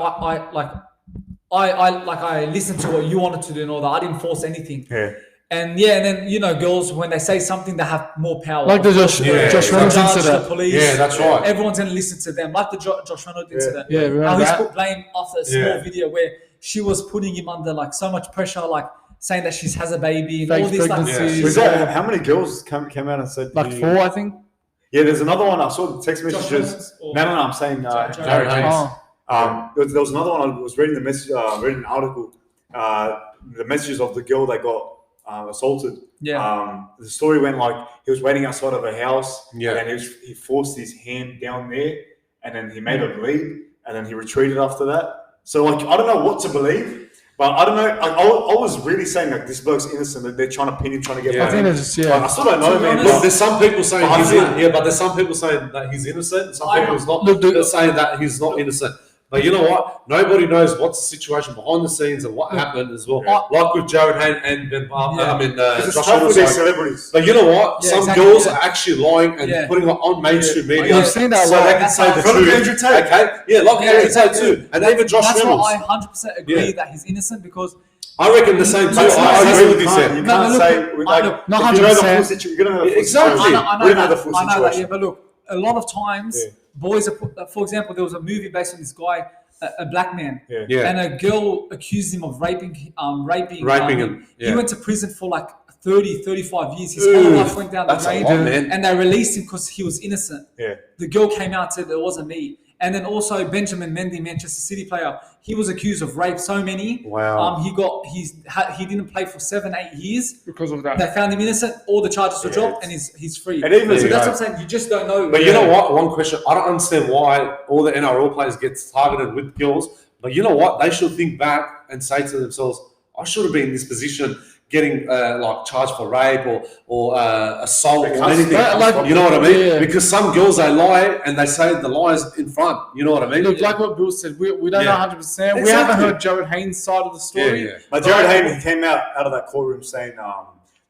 I listened to what you wanted to do and all that. I didn't force anything. Yeah. And then girls, when they say something, they have more power. Like the Josh Reynolds Judge, the incident. police. Yeah, that's right. Everyone's going to listen to them, like the Josh Reynolds incident. Yeah, remember How he's that? put blame after a small video where she was putting him under like so much pressure, like saying that she has a baby and Fake all these pregnancies. like. Was that, how many girls came out and said Like 4, I think. Yeah, there's another one. I saw the text Josh messages. Reynolds or- No, I'm saying Jarryd Hayne. Oh. There was another one. I was reading the message. Reading an article. The messages of the girl that got assaulted. Yeah. The story went like he was waiting outside of a house. Yeah. And then he forced his hand down there, and then he made her bleed, and then he retreated after that. So like I don't know what to believe. But I don't know. I was really saying like this bloke's innocent. That they're trying to pin him, trying to get. Yeah. I think it's just, Like, I still don't know, man. Look, there's some people saying But he's I- but there's some people saying that he's innocent. Some I- people is not. Look, They're saying that he's not innocent. But you know what? Nobody knows what's the situation behind the scenes and what happened as well. Like with Jarryd Hayne and Ben Palmer. Yeah. It's Josh tough with these Reynolds. celebrities. But you know what? Yeah, Some exactly, girls yeah. are actually lying and putting it on mainstream media. I've seen that a so lot. they can say the From truth. Andrew Tate. Okay? Yeah, like Yeah, Andrew exactly. Tate too. And even Josh That's Reynolds. why I 100% agree Yeah. that he's innocent because I reckon the same too. That's I not- agree with you, you Sam. can't No, look, say like look, not if you know the full 100%. situation. You're gonna know the full Exactly. situation. I We don't know the that, full I know that, yeah, situation. but look, a lot of times Yeah. boys are put, for example, there was a movie based on this guy, a black man, Yeah. and a girl accused him of raping Raping him, He yeah. went to prison for like 30, 35 years. His whole life went down the That's a drain, lot, man. and they released him because he was innocent. Yeah. The girl came out and said it wasn't me. And then also Benjamin Mendy, Manchester City player, he was accused of rape. So many. Wow. He didn't play for 7-8 years. Because of that. They found him innocent. All the charges were dropped, and he's free. And even- so that's Yeah. what I'm saying. You just don't know. But you know what? One question. I don't understand why all the NRL players get targeted with girls. But you know what? They should think back and say to themselves, I should have been in this position getting like charged for rape or assault or anything. like- You know what I mean? Yeah. Because some girls, they lie and they say the lies in front. You know what I mean? Look, like what Bill said, we don't know Yeah. 100%. We Exactly. haven't heard Jarryd Hayne's side of the story. Yeah. But Jarryd Hayne came out of that courtroom saying,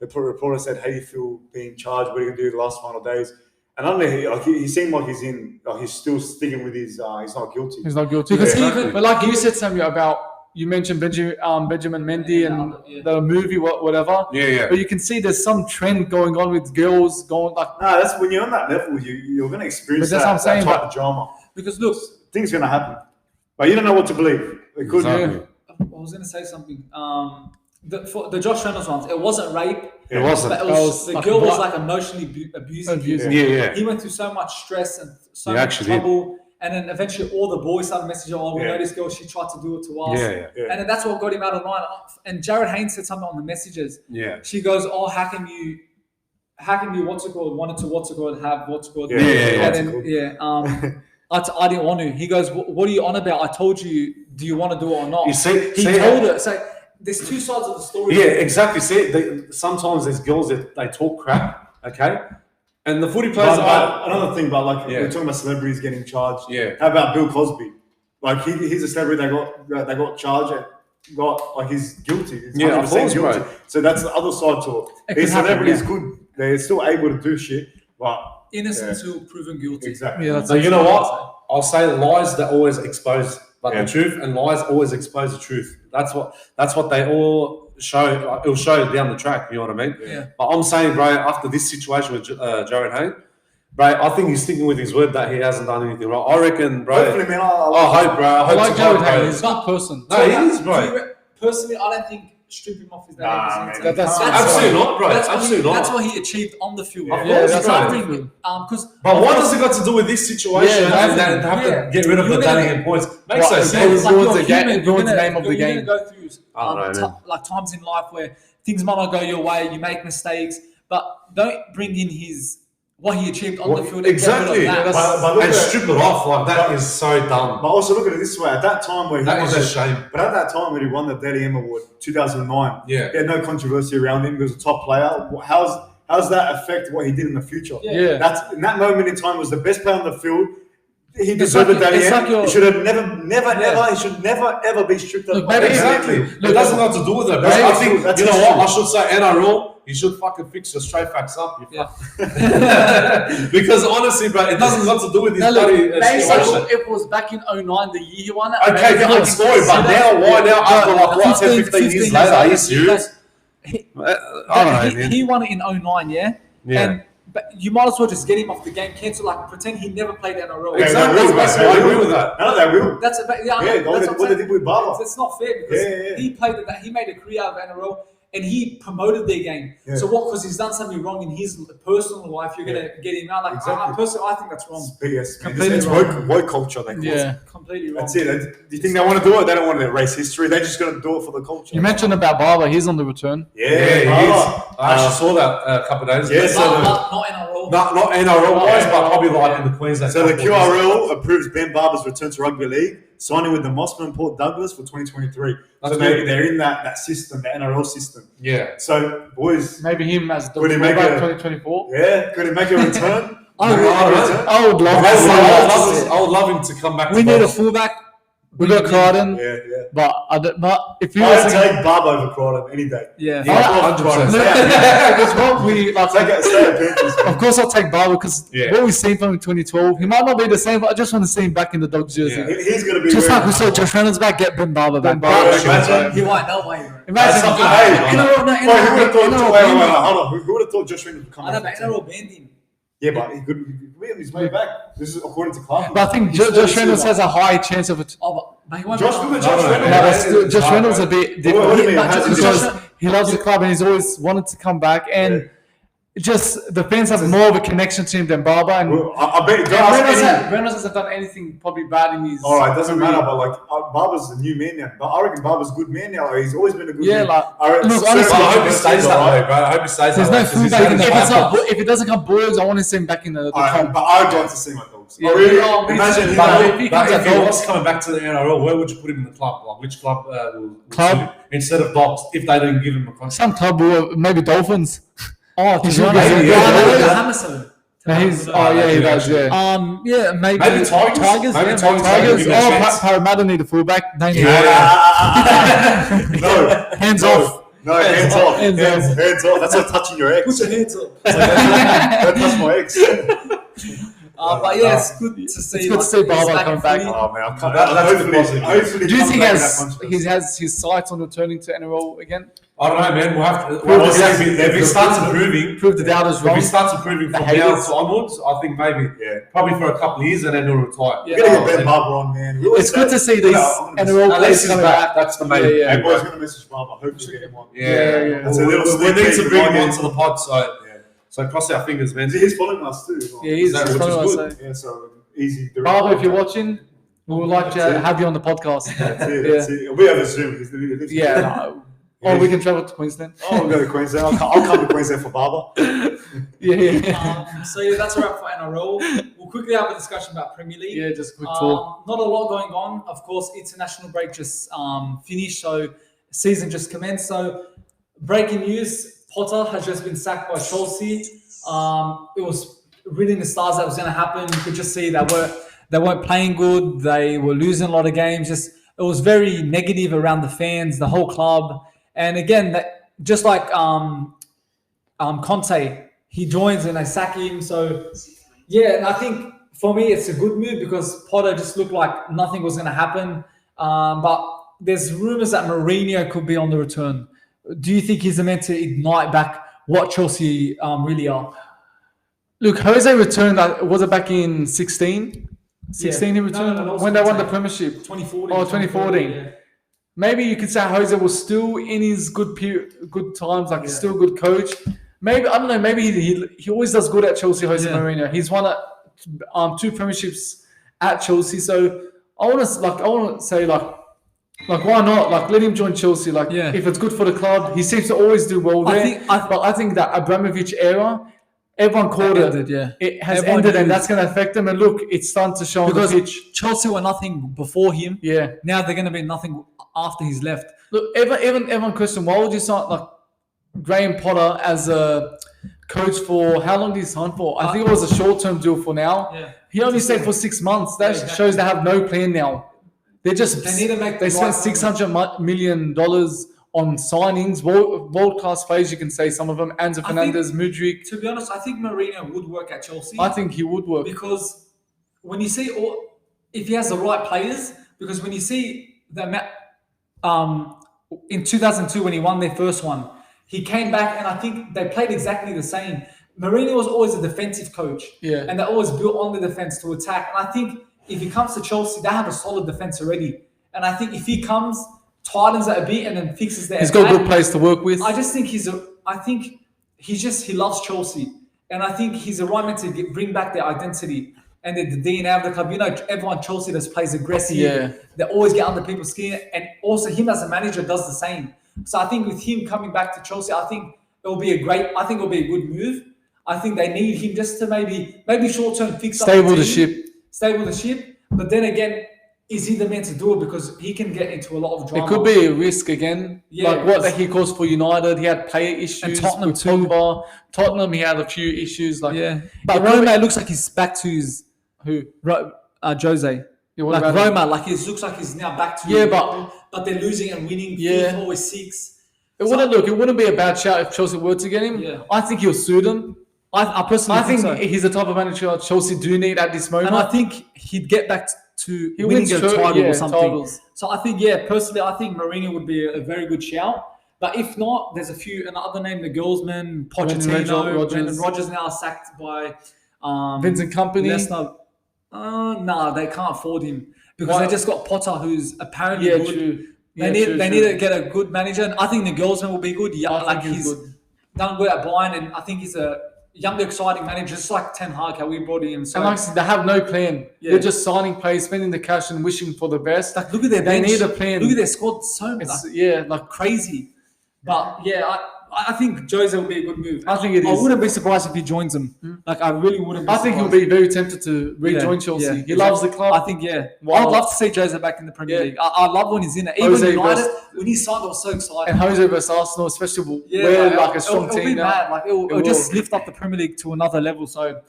the reporter said, "How do you feel being charged? What are you gonna do the last final days?" And I don't know. He seemed like he's still sticking with his. He's not guilty. He's not guilty. Because Yeah. even- But like you said, Samuel, about you mentioned Benjamin Mendy and the movie, whatever. Yeah. But you can see there's some trend going on with girls going like. No, that's when you're on that level. You're gonna experience But that's what I'm saying, that type but- of drama. Because look, things gonna happen, but you don't know what to believe. It could. Exactly. I was going to say something. For the Josh Reynolds ones, it wasn't rape. It wasn't. But the girl was like emotionally abusing him. Yeah. He went through so much stress and so He much actually trouble. And then eventually all the boys started messaging, oh, we know this girl, she tried to do it to us. Yeah. And then that's what got him out online. And Jarryd Hayne said something on the messages. Yeah. She goes, oh, how can you wanted to have I didn't want to. He goes, what are you on about? I told you, do you want to do it or not? You see, he told her. So there's two sides of the story. Yeah, exactly. See, sometimes there's girls that they talk crap, okay? And the footy players another thing, but like we're talking about celebrities getting charged. Yeah. How about Bill Cosby? Like he's a celebrity that got charged and he's guilty. He's 100% guilty. Bro. So that's the other side to it. These celebrities good. They're still able to do shit, but innocent until proven guilty. Exactly. Yeah, so you know what? I'll say lies that always expose the truth, and lies always expose the truth. That's what they all show. Like, it'll show down the track. You know what I mean? Yeah. But I'm saying, bro, after this situation with Jarryd Hayne, bro, I think he's sticking with his word that he hasn't done anything wrong. I reckon, bro. Hopefully, man. I hope, bro. I like Jarryd Hayne. He's a good person. No, he is, bro. Personally, I don't think stripping him off his name is that's absolutely not, bro. Absolutely not. That's what he achieved on the field. That's right. But what does it got to do with this situation? And have to get rid of the Dunningham points. Makes no sense. Like ruins the name of the game. You're going to go through like times in life where things might not go your way, you make mistakes, but don't bring in what he achieved on the field. Exactly. And strip it off like that is so dumb. But also look at it this way. At that time when that was a shame. But at that time when he won the Daddy M Award, 2009, he had no controversy around him. He was a top player. How's that affect what he did in the future? Yeah. That's in that moment in time was the best player on the field. He deserved the Daddy M. He should have never. He should never ever be stripped of. Exactly. It doesn't have to do with it. I think you know what I should say. NRL. You should fucking fix your straight facts up. Because honestly, bro, it doesn't have to do with this bloody situation. It was back in 2009, the year he won it. Okay, different story. But now, why now? After like what, 10, 15 years later, are you serious? He won it in 2009, yeah? But you might as well just get him off the game, cancel, like pretend he never played NRL. Exactly, I agree with that. No, they will. That's what they did with Barber. It's not fair because he made a career out of NRL. And he promoted their game. Yeah. So what? Because he's done something wrong in his personal life, you're gonna get him out. Like personally, I think that's wrong. Yes, completely wrong. Woke culture. They call it. Completely wrong. That's it. Do you think they want to do it? They don't want to erase history. They're just gonna do it for the culture. You mentioned about Barber. He's on the return. Yeah, he is. I actually saw that a couple of days ago. Yeah, not NRL. Not NRL wise, but probably like in the Queensland. So the QRL approves Ben Barber's return to rugby league, signing with the Mossman Port Douglas for 2023. So they're in that system, the NRL system. Yeah. So boys, maybe him as the fullback 2024. Yeah, could he make a return? I would love him to come back. We need a fullback. We got Crichton. Yeah. But if you I'd take Barber over Crichton any day. Yeah. 100%. Because what we like, of course I'll take Barber because what we've seen from him in 2012, he might not be the same, but I just want to see him back in the Dogs jersey. Yeah. He's going to be just like we saw Josh Reynolds back, get Ben Barber back. Imagine. He might, no way. Imagine. Who would have thought Josh Reynolds would come back? NRL banned him. Yeah, but he could be on his way back. This is according to Clark. But I think Josh Reynolds has a high chance of it. But he won't. Josh Reynolds a bit different. What do you mean? Because he loves the club and he's always wanted to come back. And just the fans have more of a connection to him than Barber. And I bet Reynolds hasn't done anything probably bad in his. All right, doesn't matter. But like Barber's a new man now. But I reckon Barber's a good man now. He's always been a good man. Look, honestly, I hope he stays that way, bro. I hope he stays that way. There's no fullback. If it doesn't come Bulldogs, I want to see him back in the comp. But I'd like to see my Dogs. Yeah, really? Imagine if he was coming back to the NRL, where would you put him in the club? Like which club will suit him instead of Dogs? If they didn't give him a contract, some club, maybe Dolphins. Oh, he's he does, maybe Tigers. Parramatta need a fullback. No, hands off. No, hands off. Hands off. That's like touching your ex. Put your hands up. Don't touch my ex. But yeah, it's good to see. It's good to see Barber coming back. Oh man, Do you think he has his sights on returning to NRL again? I don't know, man. We'll have to. If he starts improving, prove the doubters wrong. If he starts improving from now onwards, I think maybe, probably for a couple of years, and then he'll retire. We're gonna get Ben Barber on, man. It's good to see these NRL players coming back. That's the main. Everybody's gonna message Barber. Hopefully get him on. Yeah. We need to bring him onto the pod. So cross our fingers, man. He's following us too. Yeah, he's following us. Yeah, so easy. Barber, if you're watching, we would like to have you on the podcast. That's it. We have a Zoom. Or we can travel to Queensland. We'll go to Queensland. I'll come to Queensland for Barber. So that's a wrap for NRL. We'll quickly have a discussion about Premier League. Yeah, just a quick talk. Not a lot going on. Of course, international break just finished, so season just commenced. So breaking news, Potter has just been sacked by Chelsea. It was really in the stars that was going to happen. You could just see that they weren't playing good. They were losing a lot of games. It was very negative around the fans, the whole club. And again, just like Conte, he joins and they sack him. So, yeah, I think for me it's a good move because Potter just looked like nothing was going to happen. But there's rumours that Mourinho could be on the return. Do you think he's meant to ignite back what Chelsea really are? Look, Jose returned, was it back in 16? 16 he returned? No, when they won the Premiership? 2014. Oh, 2014. Yeah. Maybe you could say Jose was still in his good times, still a good coach. Maybe, I don't know, maybe he always does good at Chelsea, Jose Mourinho. He's won 2 Premierships at Chelsea. So I want to say why not? Let him join Chelsea. If it's good for the club, he seems to always do well there. But I think that Abramovich era, everyone called it. It has ended, and that's going to affect them. And look, it's starting to show on the pitch. Chelsea were nothing before him. Yeah. Now they're going to be nothing after he's left. Look, everyone question, why would you sign Graham Potter as a coach for, how long did he sign for? I think it was a short-term deal for now. Yeah. He only stayed for 6 months. That shows they have no plan now. They need to make. They spent $600 million on signings, world-class players, you can say some of them. Enzo Fernandez, Mudryk. To be honest, I think Mourinho would work at Chelsea. I think he would work. Because when you see, if he has the right players, because when you see in 2002 when he won their first one, he came back and I think they played exactly the same. Mourinho was always a defensive coach. Yeah. And they always built on the defense to attack. And I think if he comes to Chelsea, they have a solid defense already. And I think if he comes, tightens that a bit and then fixes that. He's got a good place to work with. I just think he loves Chelsea. And I think he's the right man to bring back their identity and the DNA of the club. You know, everyone at Chelsea just plays aggressive. Yeah. They always get under people's skin. And also him as a manager does the same. So I think with him coming back to Chelsea, I think it'll be a good move. I think they need him just to maybe short-term fix up the ship. Stable the ship. But then again, is he the man to do it? Because he can get into a lot of drama. It could be a risk again. Yeah, what he caused for United. He had player issues. And Tottenham too. Pogba. Tottenham, he had a few issues. But Roma, it looks like he's back to his... Who? Jose. Yeah, Roma, it looks like he's now back to... Yeah, but they're losing and winning. Yeah. 4 or 6. It wouldn't be a bad shout if Chelsea were to get him. Yeah. I think he'll suit them. I personally think so. He's the type of manager Chelsea do need at this moment. And I think he'd get back to winning a title or something. Titles. So I think, personally, I think Mourinho would be a very good shout. But if not, there's another name, the Girlsman, Pochettino, Brendan Rodgers now sacked by Vincent Kompany. Leicester. They can't afford him because they just got Potter, who's apparently good. True. They need to get a good manager. And I think the Girlsman will be good. Yeah, he's good. Done good at Bayern, and I think he's a younger, exciting manager, just like Ten Hag, how we brought him. So, and like I said, they have no plan. Yeah. They're just signing players, spending the cash, and wishing for the best. Look at their bench. They need a plan. Look at their squad. So much. Crazy. But I think Jose will be a good move. I think it is. I wouldn't be surprised if he joins them. I really wouldn't be surprised. I think he'll be very tempted to rejoin Chelsea. Yeah. He loves the club. I think, I'd love to see Jose back in the Premier League. I love when he's in it. Even United, when he signed, I was so excited. And Jose versus Arsenal, especially we're like a strong team. It'll be mad. It'll just lift up the Premier League to another level. So,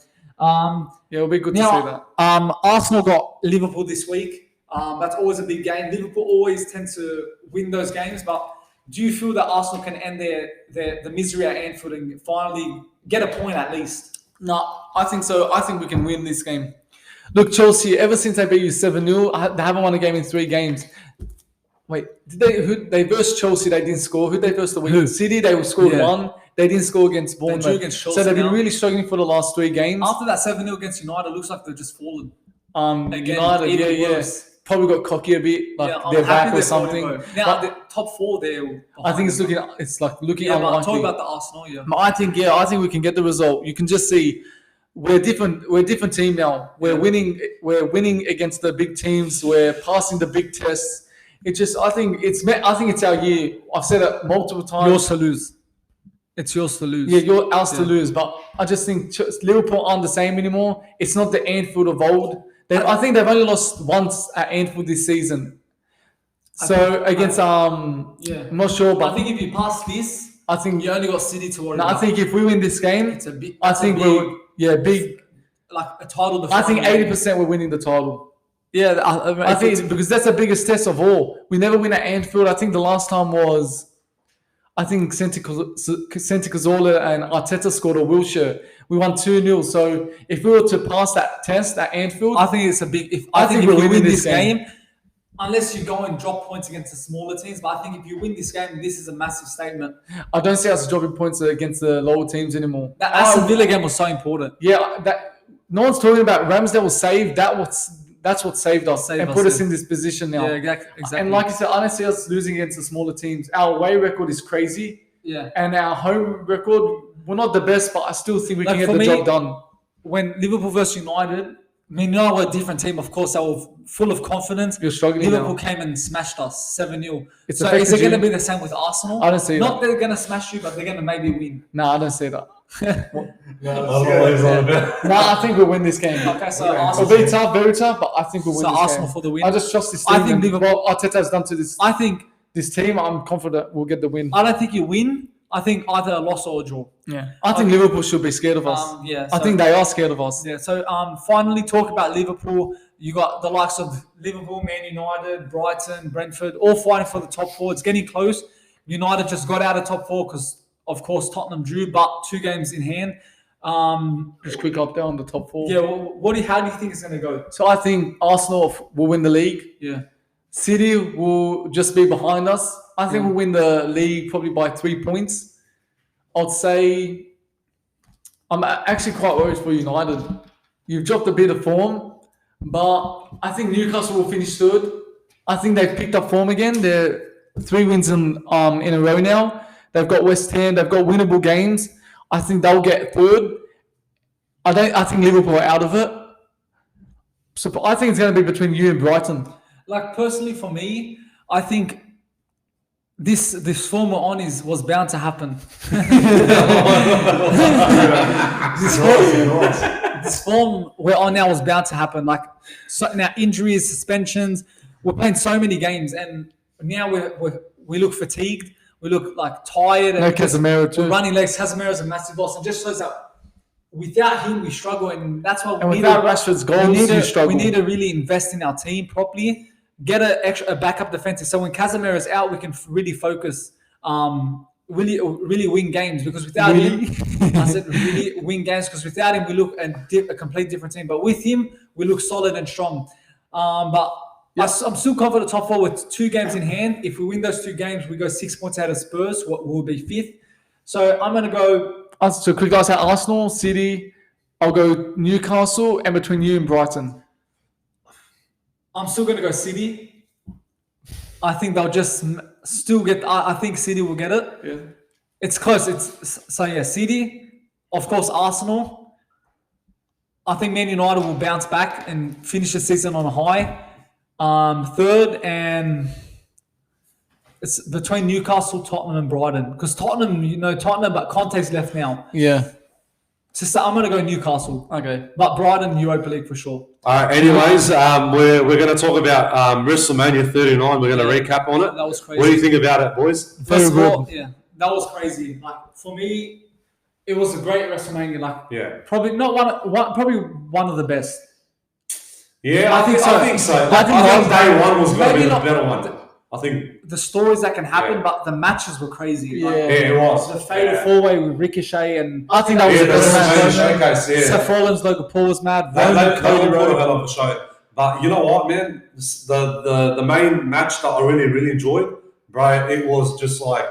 it'll be good to see that. Arsenal got Liverpool this week. That's always a big game. Liverpool always tend to win those games, but do you feel that Arsenal can end the misery at Anfield and finally get a point at least? No, I think so. I think we can win this game. Look, Chelsea, ever since they beat you 7-0, they haven't won a game in 3 games. Wait, they versed Chelsea, they didn't score. Who they versed the week? City, they scored 1. They didn't score against Bournemouth. Against Chelsea so they've been really struggling for the last 3 games. After that 7-0 against United, it looks like they've just fallen. United, yes. Probably got cocky a bit, like they're back or something. Now, the top 4 there. I think it's looking unlikely. But talk about the Arsenal, I think we can get the result. You can just see we're different. We're a different team now. We're winning. We're winning against the big teams. We're passing the big tests. It just. I think it's our year. I've said it multiple times. Yours to lose. It's yours to lose. Yeah, ours to lose. But I just think Liverpool aren't the same anymore. It's not the Anfield of old. I think they've only lost once at Anfield this season. Against I'm not sure, but I think if you pass this, I think you only got City to worry about. I think if we win this game, it's a big. Big. Like a title. I think 80% we're winning the title. Yeah, I think because that's the biggest test of all. We never win at Anfield. I think the last time was. I think Santi Cazorla and Arteta scored a Wilshere. We won 2-0. So if we were to pass that test at Anfield, I think it's a big. I think if you win this game, unless you go and drop points against the smaller teams, but I think if you win this game, this is a massive statement. I don't see us dropping points against the lower teams anymore. That Aston Villa game was so important. Yeah, no one's talking about Ramsdale was saved. That's what saved us and put us in this position now. Yeah, exactly. And like I said, I don't see us losing against the smaller teams. Our away record is crazy. Yeah. And our home record, we're not the best, but I still think we can get the job done. When Liverpool versus United, United were a different team, of course. They were full of confidence. You're struggling Liverpool came and smashed us 7-0. So is it going to be the same with Arsenal? I don't see that. Not they're going to smash you, but they're going to maybe win. No, I don't see that. I think we'll win this game. Okay, so Arsenal. It'll be tough, very tough, but I think we'll win this Arsenal game. For the win. I just trust this team. I think Liverpool. Arteta has done to this. I think this team. I'm confident we'll get the win. I don't think you win. I think either a loss or a draw. Yeah. I think Liverpool should be scared of us. I think they are scared of us. Yeah. So finally talk about Liverpool. You got the likes of Liverpool, Man United, Brighton, Brentford, all fighting for the top 4. It's getting close. United just got out of top 4 because, of course, Tottenham drew, but 2 games in hand. Just quick up there on the top 4. Yeah. How do you think it's going to go? So I think Arsenal will win the league. Yeah. City will just be behind us. I think we'll win the league probably by 3 points. I'd say I'm actually quite worried for United. You've dropped a bit of form, but I think Newcastle will finish 3rd. I think they've picked up form again. They're 3 wins in a row now. They've got West Ham. They've got winnable games. I think they'll get 3rd. I think Liverpool are out of it. So I think it's going to be between you and Brighton. Like personally for me, I think this form we're on was bound to happen. This form we're on now was bound to happen. Like now injuries, suspensions, we're playing so many games, and now we look fatigued. We look like tired. No Casemiro too. We're running legs. Casemiro's a massive loss, and just shows that without him we struggle, and that's why without Rashford's goals, you struggle. We need to really invest in our team properly. Get a backup defensive. So when Casemiro is out, we can really focus, really win games. Because without him, I said really win games. Because without him, we look a complete different team. But with him, we look solid and strong. I'm still confident top 4 with 2 games in hand. If we win those 2 games, we go 6 points out of Spurs. We'll be 5th. So I'm going to go. So quick, guys, Arsenal, City. I'll go Newcastle, and between you and Brighton. I'm still going to go City. I think they'll just still get... I think City will get it. Yeah. It's close. City. Of course, Arsenal. I think Man United will bounce back and finish the season on a high. 3rd, and it's between Newcastle, Tottenham, and Brighton. Because Tottenham, but Conte's left now. Yeah. So I'm going to go Newcastle. Okay. But Brighton, Europa League for sure. All right. Anyways, we're going to talk about WrestleMania 39. We're going to recap on it. That was crazy. What do you think about it, boys? First of all, that was crazy. Like for me, it was a great WrestleMania. Probably not probably one of the best. Yeah, I think so. I think day one was going to be the better one. I think the stories that can happen, but the matches were crazy. Yeah, it was. The fatal four-way with Ricochet and I think that was the best match. Seth Rollins, Logan Paul was mad. They put a hell of a show. But you know what, man? The main match that I really enjoyed, bro, it was just like,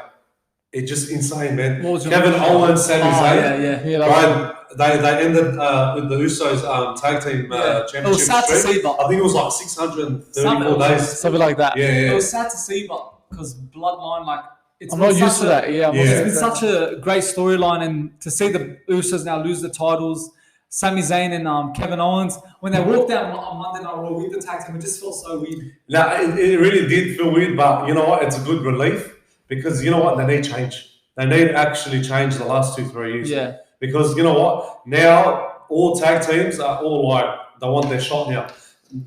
it's just insane, man. Kevin Owens, Sami Zayn. Yeah. Bro, they ended with the Usos tag team championship. It was sad to see, but I think it was like 634 days. Something like that. Yeah. It was sad to see, but because Bloodline, like, I'm not used to that. Yeah, it's been such a great storyline, and to see the Usos now lose the titles, Sami Zayn and Kevin Owens, when they walked out on Monday Night Raw with the tag team, it just felt so weird. Now, it really did feel weird, but you know what? It's a good relief because you know what? They need change. They need actually change the last 2-3 years. Yeah. Because you know what? Now all tag teams are all like they want their shot now.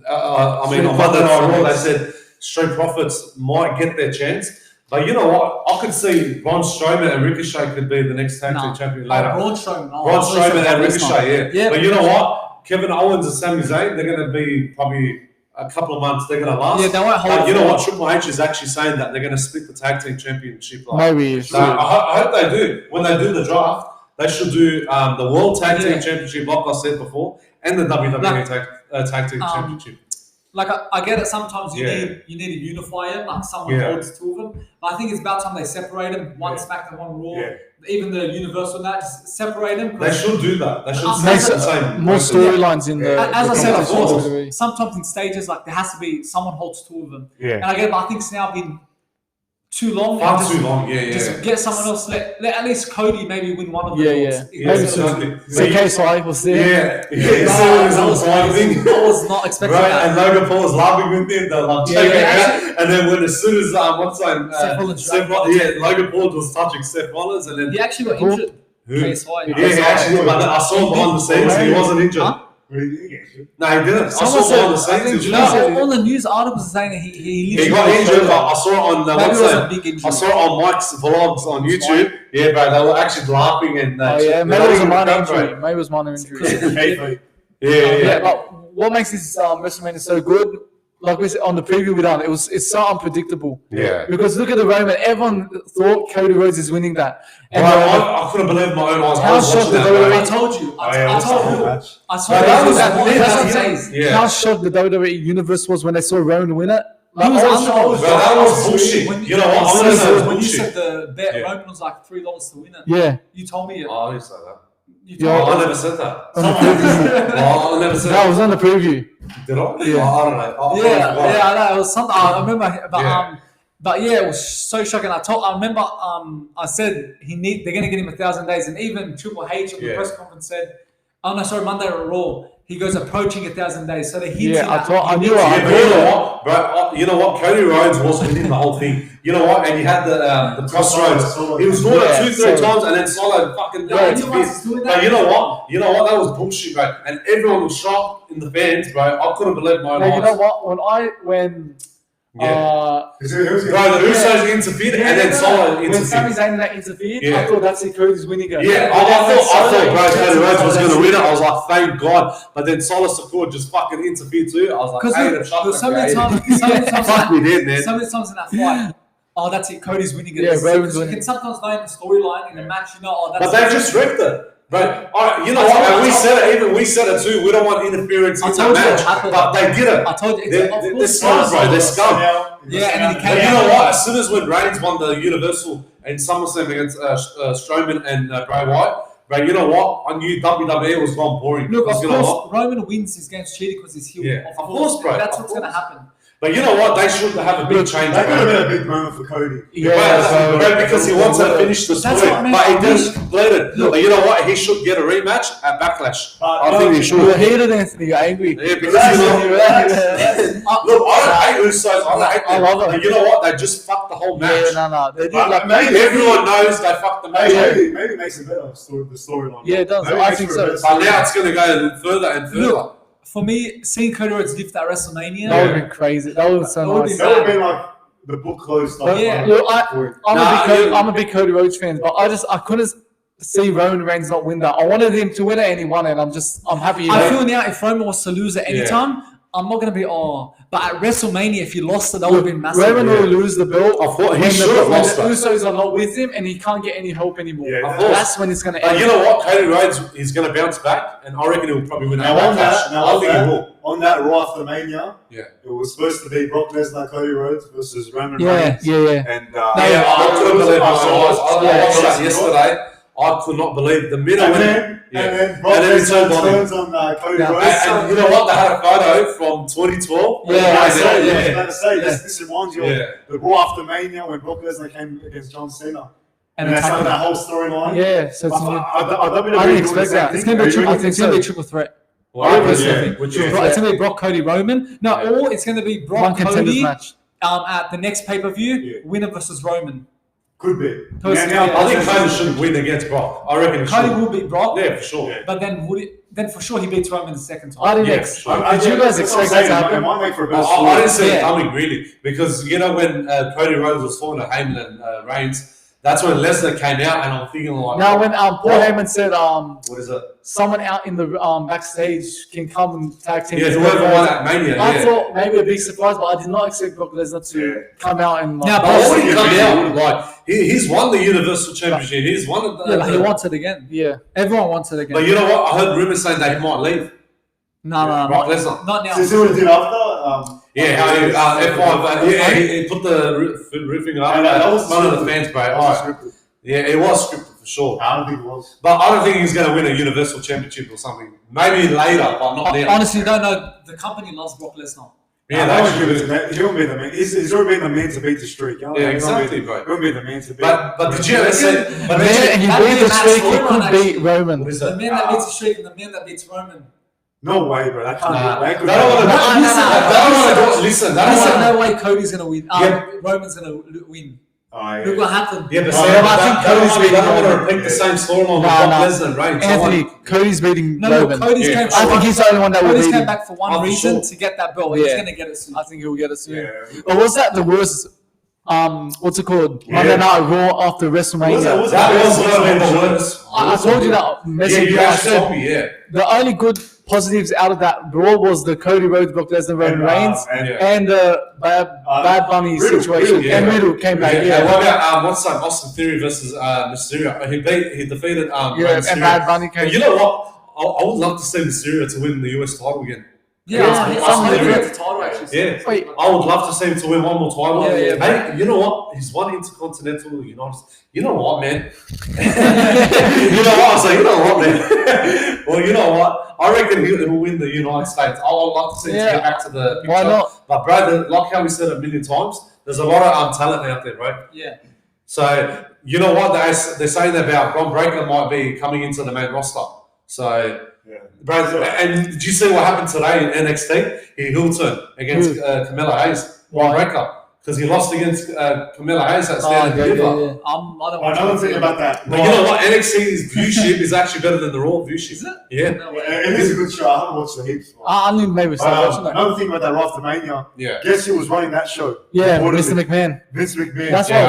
I mean, on Monday Night Raw, they said Street Profits might get their chance, but you know what? I could see Braun Strowman and Ricochet could be the next tag team champion later. Braun Strowman. Braun Strowman and Ricochet, yeah. But you know what? Kevin Owens and Sami Zayn, they're going to be probably a couple of months. They're going to last. Yeah, they won't hold. But you know what? Triple H is actually saying that they're going to split the tag team championship. Maybe. So I hope they do. When they do the draft, they should do the World Tag Team Championship, like I said before, and the WWE Tag Team Championship. Like I get it. Sometimes you need to unify them. Like someone holds two of them. But I think it's about time they separate them. One SmackDown, one Raw. Yeah. Even the Universal match, separate them. They should do that. They should say more storylines in the. As I said before, sometimes in stages like there has to be someone holds two of them. Yeah. And I get it, but I think it's now been too long. Too long. Just get someone else. Let at least Cody maybe win one of them. Maybe KSI was there. I was not expecting that. And Logan Paul was laughing with him. They're like checking out. And then as soon as Logan Paul was touching Seth Rollins, and then he actually got injured. KSI. I saw behind the scenes. He wasn't injured. Huh? No, he didn't. I saw behind the scenes. All the news articles are saying that he got injured. I saw it on I saw it on Mike's vlogs on YouTube. Yeah, bro, they were actually laughing and. Maybe it was a minor injury. Maybe it was minor injury. Yeah. But what makes this WrestleMania so good? Like we said on the preview we done, it's so unpredictable. Yeah. Because look at the Roman. Everyone thought Cody Rhodes is winning that. And I couldn't believe my own eyes. I told you. I told you. How shocked the WWE universe was when they saw Roman win it. That was bullshit. You know what? When you said the bet Roman was like $3 to win it. Yeah. You told me it. I didn't say that. I never said that. I never said that was on the preview. Did I? Yeah. I don't know. I know. It was something. I remember, but it was so shocking. I remember. I said they're gonna get him 1,000 days, and even Triple H on the press conference said, "Oh no, sorry, Monday at Raw." He goes approaching 1,000 days, so the heat. I knew you know what? Cody Rhodes was winning the whole thing. You know what? And you had the crossroads. He was doing it 2-3 times, and then Solo fucking. But you know what? That was bullshit, bro. And everyone was shocked in the fans, bro. I couldn't believe my own eyes. You know what? When the Usos interfered and then Solo interfered. When Sami Zayn interfered, I thought that's it. Cody's winning it. Yeah, I thought Cody Rhodes was going to win it. I was like, thank God. But then Solo Secure just fucking interfered too. I was like, hey, so many times, fuck we did, man. So many times in that fight, that's it. Cody's winning it. Yeah, Roman's winning. You can sometimes know in the storyline in a match, But they've just wrecked it. But you know what? And we said it too. We don't want interference in the match, but they did it. I told you. They're scum, bro. They're scum. Yeah, and you know what? As soon as when Reigns won the Universal and SummerSlam against Strowman and Bray Wyatt, but you know what? I knew WWE was gone boring. Look, of course, Roman wins his games cheating because he's heel. Yeah, of course, bro. That's what's going to happen. But you know what? They should have a big change. That could have been a big moment for Cody. Because he wants to finish the story. But he didn't complete it. But you know what? He should get a rematch at Backlash. I think he should. You're hated, Anthony. You're angry. Yeah, because look, I don't hate Usos. I love it. You know what? They just fucked the whole match. No. They did everyone knows they fucked the match. Maybe it makes it better, the storyline. Yeah, it does. I think so. But now it's going to go further and further. For me, seeing Cody Rhodes lift that WrestleMania, that would have been crazy. That would have been so nice. That would have been like the book closed. Look, I'm a big Cody Rhodes fan, but I couldn't see Roman Reigns not win that. I wanted him to win it, and he won it. I'm happy. I feel now if Roman was to lose at any time, I'm not going to be But at WrestleMania, if he lost it, that would have been massive. Roman will lose the belt. I thought he should have lost when it. the Usos are not with him and he can't get any help anymore. Yeah, that's when it's going to end. But you know what? Cody Rhodes is going to bounce back, and I reckon he'll probably win that match. I think he will. On that Raw after Mania, Yeah. it was supposed to be Brock Lesnar, Cody Rhodes versus Roman Yeah, Reigns. yeah. And I couldn't believe I watched that yesterday. I could not believe the minute And then Brock Lesnar turns on Cody Rhodes. And you know what? They had a photo from 2012. I was about to say, this reminds you of the Raw after Mania when Brock Lesnar came against John Cena. And that's that whole storyline. Yeah, so it's I didn't expect that. It's going to be a triple threat. It's going to be Brock, Cody, Roman. No, or it's going to be Brock, Cody match. At the next pay-per-view, winner versus Roman. Could be. I think Cody should win against Brock. I reckon Cody will beat Brock. Yeah, for sure. But then then for sure he beats Roman the second time. I didn't expect. Did you guys expect that to happen? I didn't see it coming really, because you know when Cody Rhodes was falling to Heyman and Reigns, that's when Lesnar came out, and I'm thinking like. Now when Paul Heyman said what is it? Someone out in the backstage can come and tag team. Yeah, whoever won at Mania. I thought maybe a big surprise, but I did not expect Brock Lesnar to come out and. Now, why would he come out? Like he's won the Universal Championship. He's won it. Yeah, but he wants it again. Yeah, everyone wants it again. But you know what? I heard rumors saying that he might leave. No, Brock Lesnar. Not now. So see what he did after? He put the roofing up. One of the fans, bro. Yeah, it was scripted for sure. I don't think it was. But I don't think he's going to win a Universal Championship or something. Maybe later, but not now. Honestly, don't know. The company loves Brock Lesnar. Yeah, he won't be the man. He's already been the man to beat the streak. Yeah, exactly, bro. He won't be the man to beat. But did you ever see? But then he beat the streak. He could beat Roman. The man that beats the streak and the man that beats Roman. No way, bro. That can't be. They don't want to listen. No way Cody's going to win. Roman's going to win. Look what happened. Yeah, but I think Cody's beating. I don't want to repeat the same storyline with Brock Lesnar and Reigns. Anthony, Cody's beating Roman. Cody's came. I think he's the only one that will beat him. Cody's came back for one reason to get that belt. He's going to get it soon. I think he'll get it soon. But was that the worst? What's it called? Monday Night Raw after WrestleMania. That was one of the worst. I told you that message. The only good positives out of that Raw was the Cody Rhodes, Brock Lesnar, Roman Reigns, and the Bad Bunny situation. And Riddle came back. What about what's that? Austin Theory versus Mysterio. He defeated Mysterio. And Bad Bunny came. You know what? I would love to see Mysterio to win the US title again. Yeah, the title actually. Yeah, I would love to see him to win one more title. Hey, you know what? He's won Intercontinental United. You know what, man? You know what? I was like, you know what, man? Well, you know what? I reckon he'll win the United States. I would love to see him to get back to the picture. Why not? But bro, like how we said a million times, there's a lot of talent out there, right? Yeah. So you know what they're saying about Bron Breakker might be coming into the main roster. So. Yeah. Bro, and did you see what happened today in NXT? He heel turned against Camilla Hayes, Bron Breakker, because he lost against Camilla Hayes at Stand and Deliver. Another thing about that. But you know what? NXT's viewship is actually better than the Raw viewship. Is it? Yeah. It is a good show. I haven't watched the heaps. I didn't maybe start watching that. Another thing about that Raw after Mania. Yeah. Guess who was running that show? Yeah, Mr. McMahon. Vince McMahon. That's why it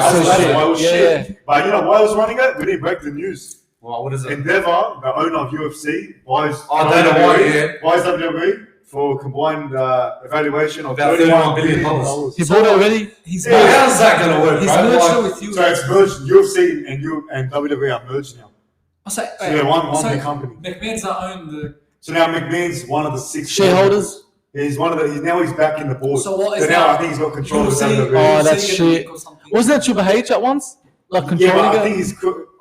was so shit. Yeah. But you know why I was running it? We didn't break the news. Well, what is it? Endeavor, the owner of UFC, buys WWE for combined evaluation of about $31 billion. He bought it already? How's that going to work? He's merged with you. So it's merged. UFC and WWE are merged now. So they're one big company. McMahon's not owned the. So now McMahon's one of the 6 shareholders. He's one of the. Now he's back in the board. So what is so now I think he's got control of WWE. Oh, that's shit. Wasn't that Triple H at once? Like controlling I it? think he's.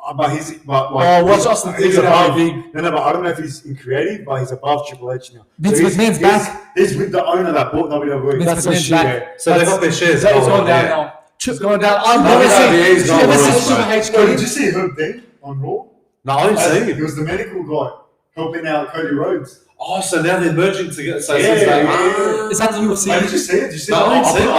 What's Austin he's above. No, but I don't know if he's in creative, but he's above Triple H now. Vince McMahon's back. He's with the owner that bought WWE. That's a shit. So they got their shares. That was going down now. It's going down. I've never seen Triple H go. Did you see Herb Dean on Raw? No, I didn't see him. He was the medical guy helping out Cody Rhodes. Oh, so now they're merging together. So is that the UFC? Did you see it? Did you see it? I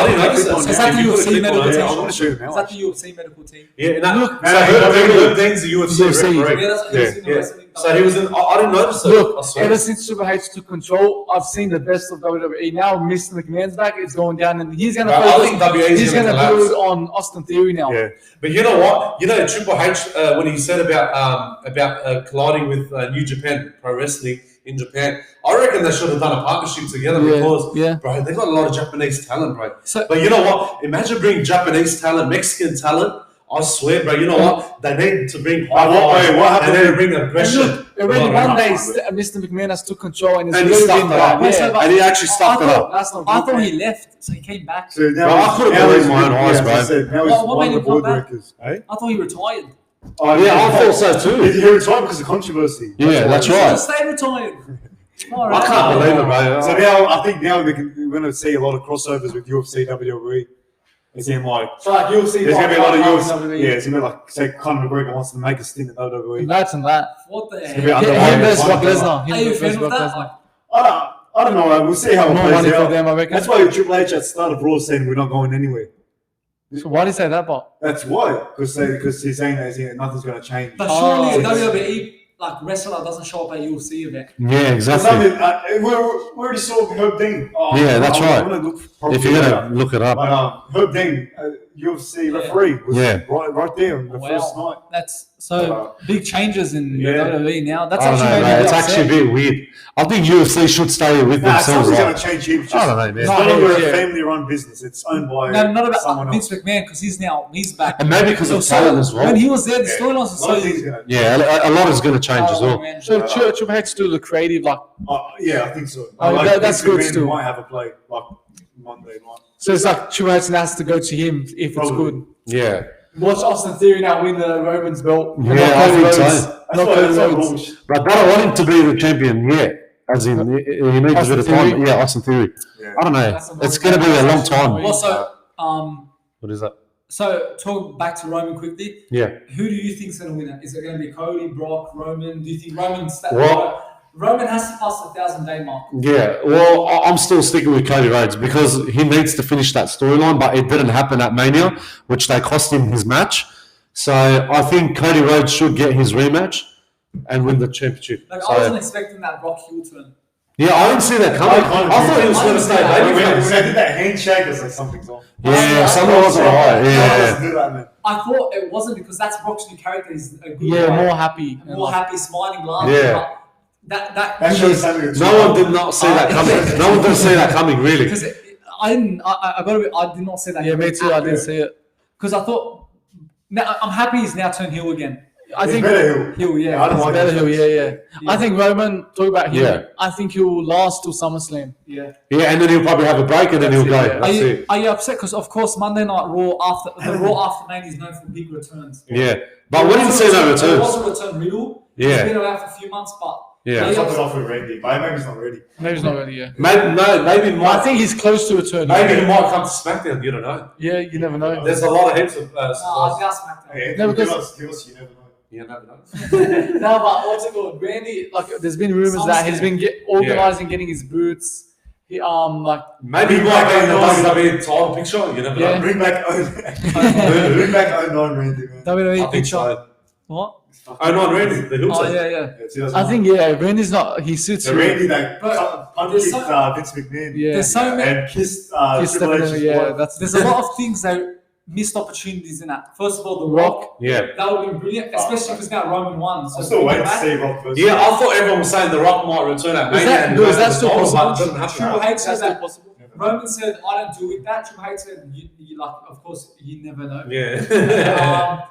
didn't notice it. Is that the UFC medical team? I want to show you now. Is that the UFC medical team? Yeah, no. So Herb Dean's the UFC referee. Yeah. So he was in. I didn't notice it. Look, ever since Triple H took control, I've seen the best of WWE. Now Mr. McMahon's back. It's going down, and he's going to put it on Austin Theory now. Yeah. But you know what? You know Triple H when he said about colliding with New Japan Pro Wrestling. in Japan. I reckon they should have done a partnership together because, bro, they got a lot of Japanese talent, bro. But you know what? Imagine bringing Japanese talent, Mexican talent. I swear, bro. You know what? They need to bring what happened? They need to bring aggression. Already one day, Mr. McMahon has took control and he stuffed it up. And he actually stuffed it up. I thought he left, so he came back. So now I could have believed my own eyes, bro. Now he's one of the board directors. I thought he retired. Oh, I thought so too. He retired because of controversy. Yeah, that's right. Stay retired. I can't believe it, bro. So now I think we're going to see a lot of crossovers with UFC, WWE. It's in like UFC. There's going to be a lot of UFC. Yeah, it's going to be like say Conor McGregor wants to make a stint at WWE. Imagine that. What the It's heck? going to be underwhelming. Brock Lesnar. Are you a fan of that? I don't know. We'll see how it More plays money for out. them, I reckon. That's why Triple H at the start of Raw saying we're not going anywhere. So why do you say that, Bob? That's why. Because he's saying that nothing's going to change. But surely a WWE wrestler doesn't show up at a UFC event. Yeah, exactly. We already saw Herb Dean. Yeah, that's right. If you're going to look it up. But Herb Dean, UFC referee, was right there on the first night. That's so big changes in WWE now. That's I don't know, mate. It's actually a bit weird. I think UFC should stay with themselves. It's going to change him. I don't know, man. It's no longer a family-run business. It's owned by not about someone Vince else. McMahon because he's back. And maybe because of talent as well. When he was there, the storylines were so. Yeah, a lot is going to change as well. Man. So Triple H do the creative, yeah, I think so. That's good still. Might have a play like Monday night. So it's like Triple H has to go to him if it's good. Yeah. Watch Austin Theory now win the Roman's belt. Yeah, I think so. That's But I don't want him to be the champion yet. As in, he needs a bit of time. Yeah, Austin Theory. Yeah. I don't know. It's going to be a long time. Also, What is that? so talk back to Roman quickly. Yeah. Who do you think's going to win it? Is it going to be Cody, Brock, Roman? Do you think Roman has to pass the 1,000-day mark? Yeah. Well, I'm still sticking with Cody Rhodes because he needs to finish that storyline, but it didn't happen at Mania, which they cost him his match. So I think Cody Rhodes should get his rematch and win the championship. I wasn't expecting that Brock heel turn. Yeah, I didn't see that coming. I thought he was going to stay babyface. When I did that handshake, it's like something's on. Yeah, something wasn't right. Yeah. Do that, man. I thought it wasn't because that's Brock's new character. He's a good Yeah, guy. more happy. Smiling, laughing. Yeah. That shows something. No one did not see that coming. No one did see that coming, really. Because I did not see that. Yeah, me too. I didn't see it. Because I thought. Now I'm happy he's now turned heel again. I think better heel. Yeah, I don't like better him. heel. Yeah. I think Roman. Talk about him. Yeah. I think he'll last till SummerSlam. Yeah. Yeah, and then he'll probably have a break and then he'll go. Yeah. That's it. Are you upset? Because of course Monday Night Raw after Mania is known for big returns. Yeah. But we didn't see no returns. There was a return Riddle. Yeah. He's been around for a few months, but Yeah. Something off with Randy, but maybe he's not ready. Maybe he's not ready. Yeah. Maybe I think he's close to returning. Maybe he might come to SmackDown. You don't know. Yeah, you never know. There's a lot of heaps of. I just SmackDown. Hey, No, give because- us, you never know. You never know. No, but what's it called? Randy, like, there's been rumors that he's been organizing, getting his boots. He Maybe he might be in the WWE title picture. You never know. Bring back 09 Randy, man. WWE I think picture. so. What? Oh, not Randy. The Hilton. Oh yeah. Yeah, 2009. I think Randy's not. He suits the you. Randy that But punched there's Vince McMahon. Yeah. There's so many. And kissed He's Triple definitely, H's yeah, wife. that's There's a lot of things that missed opportunities in that. First of all, The Rock. Yeah. That would have been brilliant, especially because now Roman won. So I'm still waiting to see Rock first. Yeah, I thought everyone was saying The Rock might return at Mania. is that still possible? It doesn't happen. Triple H said That's that. possible. Roman said, "I don't do with that." Triple H said, "You like, of course, you never know." Yeah.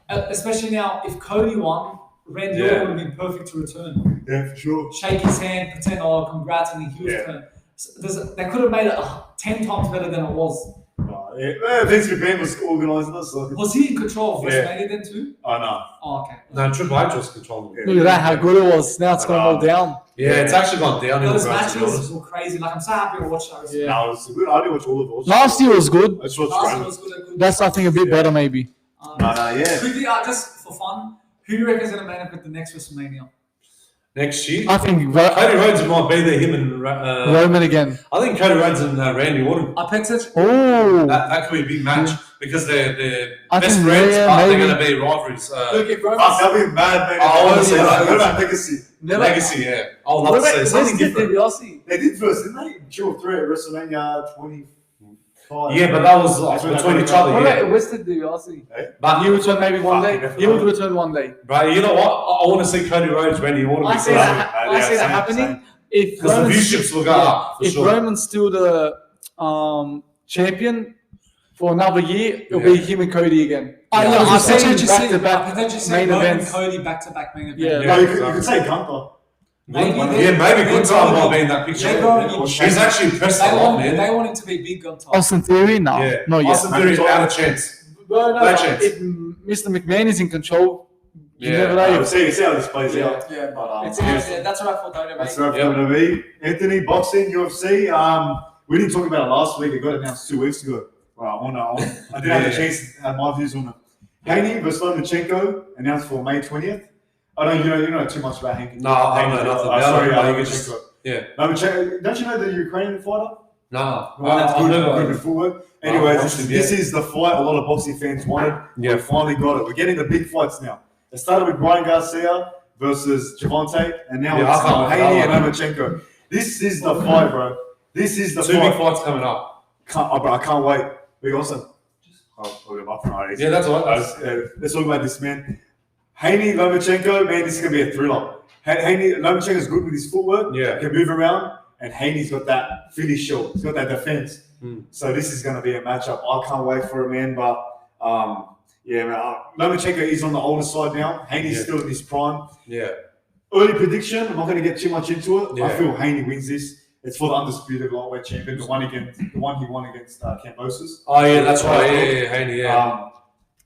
Especially now, if Cody won, Randy Yeah. Orton would have been perfect to return. Yeah, for sure. Shake his hand, pretend, "Oh, congrats," and then he was turn. So they could have made it 10 times better than it was. Vince McMahon was organising us. So. Was he in control of Yeah. WrestleMania then too? Oh, no. Oh, okay. No, Triple H was controlling it. Look at that, how good it was. Now it's gone all down. Yeah, it's actually gone down. Those in regards to matches were crazy. Like, I'm so happy to watch those. Yeah. No, it was good. I didn't watch all of those. Last year was good. I just watched Last year Roman. was good. That's, I think, a bit better, maybe. Yeah. Quickly, just for fun, who do you reckon is going to main event the next WrestleMania? Next year. I think Cody Rhodes might be there, him and Roman again. I think Cody Rhodes and Randy Orton. I picked it. Oh. That could be a big match because they're I best think, friends, yeah, but maybe. they're going to be rivalries. Look, if Roman. Fuck, that'll be mad, man. I wanna see that. What about Legacy? Legacy, yeah. I would love to see something different. They did first, didn't they? 2 or 3 at WrestleMania 20. fight. Yeah, but that was like between each other. What Yeah. about Weston do Aussie? But He would return maybe one day. Fucking He would return one day. Bro, you know what? I want to see Cody Rhodes ready. I see that happening. If Because the Roman's viewerships will go up for if sure. Roman's still the champion for another year, it'll be him and Cody again. I've seen potentially seen back-to-back main Roman events. Cody back-to-back main event. Yeah. No, you could say Gunther. Maybe Good time might be in that picture. they're growing. He's actually impressed a lot, man. They want him to be big on top. Austin Theory? No, Yeah. not yet. Austin Theory out of chance. No, No chance. if Mr. McMahon is in control, you never know. We'll see how this plays out. Yeah, But, that's what I thought. that's WWE. right for WWE. Anthony, boxing, UFC. We didn't talk about it last week. It got announced 2 weeks ago. Well, I didn't have a chance to have my views on it. Hayne versus Lomachenko announced for May 20th. I know you know too much about Hayne. No, I don't know nothing about sorry, it. Lomachenko. Yeah. Lomachenko. Don't you know the Ukrainian fighter? No. The one that's I've good never- with footwork. Anyways, watched him, this is the fight a lot of boxing fans wanted. Yeah. We finally got it. We're getting the big fights now. It started with Brian Garcia versus Javante, and now Yeah, it's I can't wait Hayne for and that Lomachenko. This is the fight, bro. This is the Two fight. big fights coming up. Bro, I can't wait. We also. Yeah, that's all right. Let's talk about this, man. Hayne Lomachenko, man, this is gonna be a thriller. Hayne Lomachenko's good with his footwork. Yeah. Can move around, and Hayne's got that finish shot. He's got that defense. So this is gonna be a matchup. I can't wait for it, man. But yeah, man. Lomachenko is on the older side now. Hayne's still in his prime. Yeah. Early prediction. I'm not gonna get too much into it. Yeah. I feel Hayne wins this. It's for the undisputed lightweight champion, the one he won against Kambosos. Oh, yeah, that's right. Yeah, Hayne, yeah.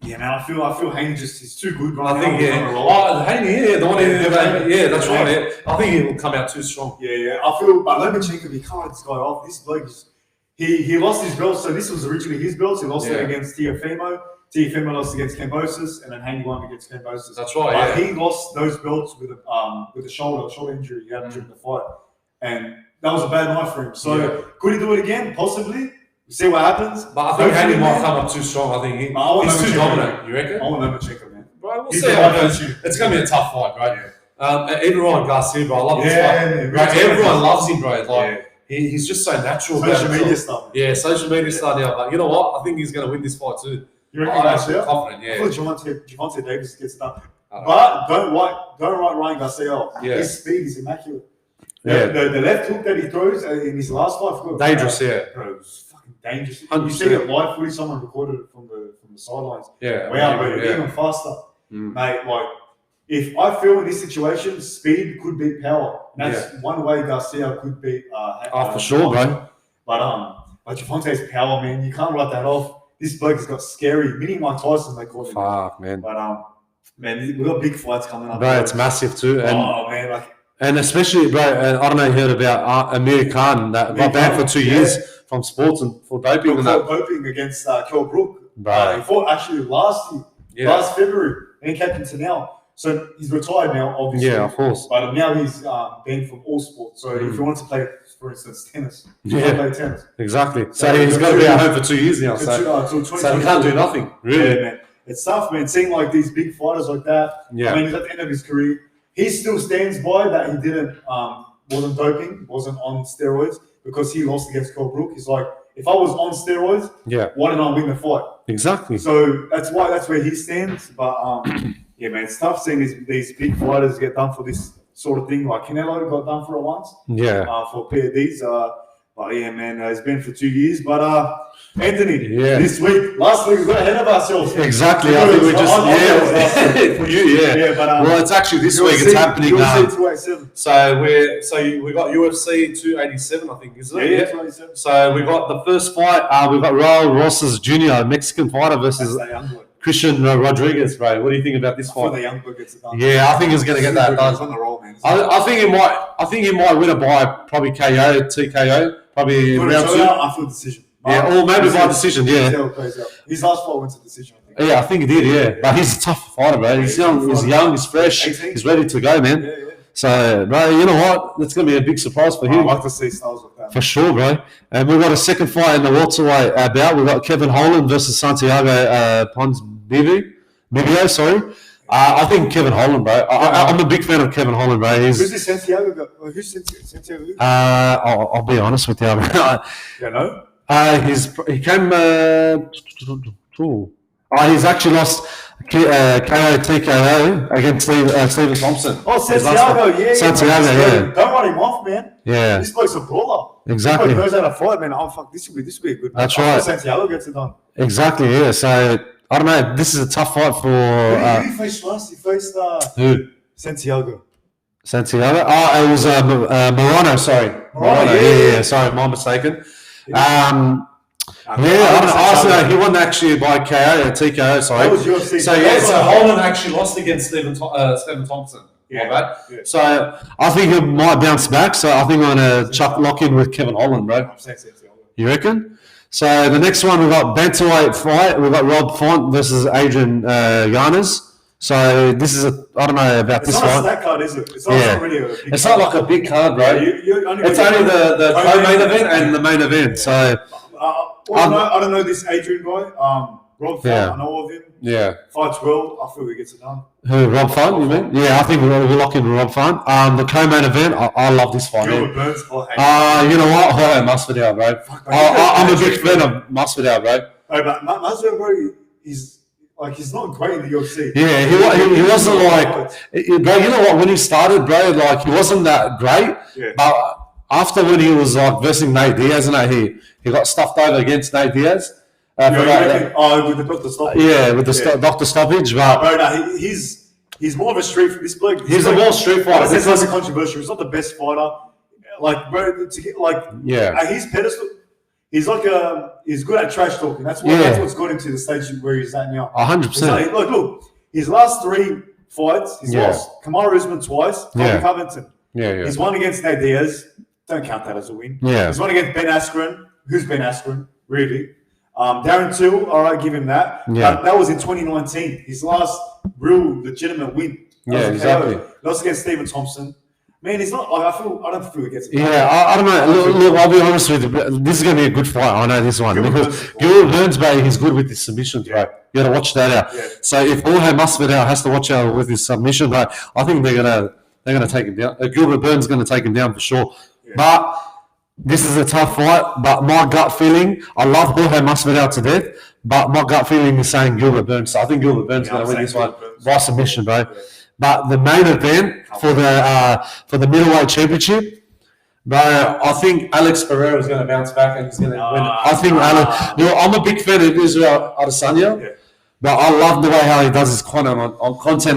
Yeah, man, I feel Hayne he's too good right I now. think, He's on a roll. Oh, Hayne, yeah, the one that's right. Yeah. I think he will come out too strong. Yeah. I feel, but Lomachenko, he can't let this guy off. This bloke is, he lost his belt, so this was originally his belt. He lost it against Teofimo. Teofimo lost against Kambosos, and then Hayne won against Kambosos. That's right, He lost those belts with a shoulder injury he had during the fight, and that was a bad night for him. So could he do it again? Possibly. See what happens. But I think Hayne might come up too strong. I think he's too dominant. You reckon? I want Lomachenko, man. Bro, we'll He's see the how right it goes. attitude. It's going to be a tough fight, right? Even Ryan Garcia, bro. I love this Yeah, fight. Bro, everyone loves him, bro. Like, Yeah. he's just so natural. Social about media himself. stuff. Yeah, social media star now. But you know what? I think he's going to win this fight too. You reckon I'm Garcia? confident, I yeah. feel Javante Davis gets it done. But don't write Ryan Garcia off. Yeah. His speed is immaculate. Yeah. The left hook that he throws in his last fight, I forgot. Dangerous, yeah. Bro, it's fucking dangerous. You 100%. see it live footage, someone recorded it from the sidelines. Yeah. Wow, bro, yeah. even faster. Mate, like, if I feel in this situation, speed could beat power. That's one way Garcia could beat for sure, bro. But Javante's power, man, you can't write that off. This bloke has got scary. Mini Mike Tyson, they call him. Fuck, man. But man, we got big fights coming up. Bro, it's massive too. And, man, like, and especially, bro, I don't know if you heard about Amir Khan that got banned for 2 years from sports and for doping and that. doping against Kell Brook. Bro. He fought actually last year, last February, and he kept him to now. So he's retired now, obviously. Yeah, of course. But now he's banned from all sports. So if you want to play, for instance, tennis, you Yeah. can't play tennis. Exactly. So he's got to be at home for 2 years now. So he can't do nothing. Really. Yeah, man. It's tough, man. Seeing like these big fighters like that. Yeah. I mean, he's at the end of his career. He still stands by that he didn't, wasn't doping, wasn't on steroids because he lost against Kell Brook. He's like, if I was on steroids, why didn't I win the fight? Exactly. So that's where he stands. But yeah, man, it's tough seeing these big fighters get done for this sort of thing. Like Canelo got done for it once. Yeah. For PEDs. But yeah, man, it's been for 2 years. But Anthony, this week, last week we got ahead of ourselves. Exactly. I think we just for you, Yeah, but well, it's actually this week. It's happening. UFC 287. So we got UFC 287, I think, isn't it? Yeah, 287. So we got the first fight. We got Raul Rosas Jr., Mexican fighter versus That's the young boy. Christian Rodriguez, bro. What do you think about this I thought fight? the young boy gets it done. Yeah, I think he's going to get that He's done. on the roll, man. I think he might win it by probably KO, TKO, probably round 2. I feel decision. Yeah, or maybe by decision. Yeah. His last fight went to decision, I think. Yeah, I think he did. Yeah, but he's a tough fighter, bro. He's young. He's fresh. 18. He's ready to go, man. Yeah. So, bro, you know what? It's going to be a big surprise for I'd him. like to see styles like that. For sure, bro. And we've got a second fight in the welterweight bout. We've got Kevin Holland versus Santiago Ponzinibbio, sorry. I think Kevin Holland, bro. I'm a big fan of Kevin Holland, bro. Who's this Santiago? Who's Santiago? I'll be honest with you. You know? He came. He's actually lost KO TKO against Stephen Thompson. Oh, Santiago, yeah. Santiago, yeah. Don't run him off, man. Yeah. This bloke's a brawler. Exactly. He knows how to fight, man. Oh, fuck, this will be a good match. That's right. Santiago gets it done. Exactly, yeah. So, I don't know. This is a tough fight for... Who you faced last? You faced... who? Santiago. Santiago? Oh, it was Morano, sorry. Morano, yeah. Sorry, my mistaken. I don't know. He won actually by KO, TKO, sorry. That was UFC. So Holland actually lost against Stephen Thompson. Yeah. Bad. Yeah. So I think he might bounce back. So I think I'm going to lock in with Kevin Holland, bro. You reckon? So the next one, we've got bantamweight fight. We've got Rob Font versus Adrian Yanez. So this is I don't know about this one. It's not a stack card, is it? It's not really a big It's not like a big card, bro. It's only the co-main event and the main event. So I don't know this Adrian guy. Rob Font, I know of him. Yeah. Fights well. I feel he gets it done. Who, Rob Font, you mean? Yeah, I think we'll lock in Rob Font. The co-main event, I love this fight. Gilbert Burns for you know what? Masvidal, bro. I'm a big fan of Masvidal, bro. But Masvidal, bro, he's not great in the UFC. Yeah, he wasn't bro, you know what? When he started, bro, he wasn't that great. Yeah. But after when he was versus Nate Diaz, he got stuffed over against Nate Diaz. With the doctor stoppage. Yeah, with the doctor stoppage. But bro, he's more of a street. This bloke. He's a more street fighter. This is controversial. He's not the best fighter. Bro, to get his pedestal. He's he's good at trash talking. That's what's got him to the stage where he's at now. 100%. Look, his last 3 fights, he's lost Kamaru Usman twice, Colby Covington. Yeah. He's won against Nate Diaz. Don't count that as a win. Yeah. He's won against Ben Askren. Who's Ben Askren? Really? Darren Till, all right, give him that. Yeah. That was in 2019. His last real legitimate win. Yeah, exactly. Lost against Stephen Thompson. Man, he's not. I don't feel he gets it. Yeah, I don't know. Look, I'll be honest with you. This is going to be a good fight. I know this one because Gilbert Burns, bro, he's good with his submissions, bro. You got to watch that out. Yeah. So if Jorge Masvidal has to watch out with his submission, bro, I think they're gonna take him down. Gilbert Burns is going to take him down for sure. Yeah. But this is a tough fight. But my gut feeling, I love Jorge Masvidal to death. But my gut feeling is saying Gilbert Burns. So I think Gilbert Burns is going to win this one by submission, bro. Yeah. But the main event for the middleweight championship, bro, I think Alex Pereira is going to bounce back and he's going to win. I think I'm a big fan of Israel Adesanya, but I love the way how he does his content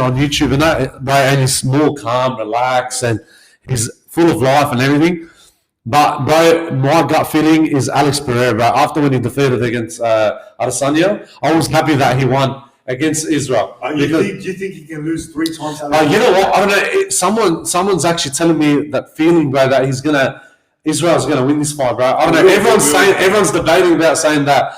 on YouTube and that, bro, and he's more calm, relaxed, and he's full of life and everything. But bro, my gut feeling is Alex Pereira, bro. After when he defeated against Adesanya, I was happy that he won against Israel. Do you think he can lose 3 times? You know what? I don't know. Someone's actually telling me that feeling, bro, that Israel's gonna win this fight, bro. I don't know. Everyone's debating about saying that.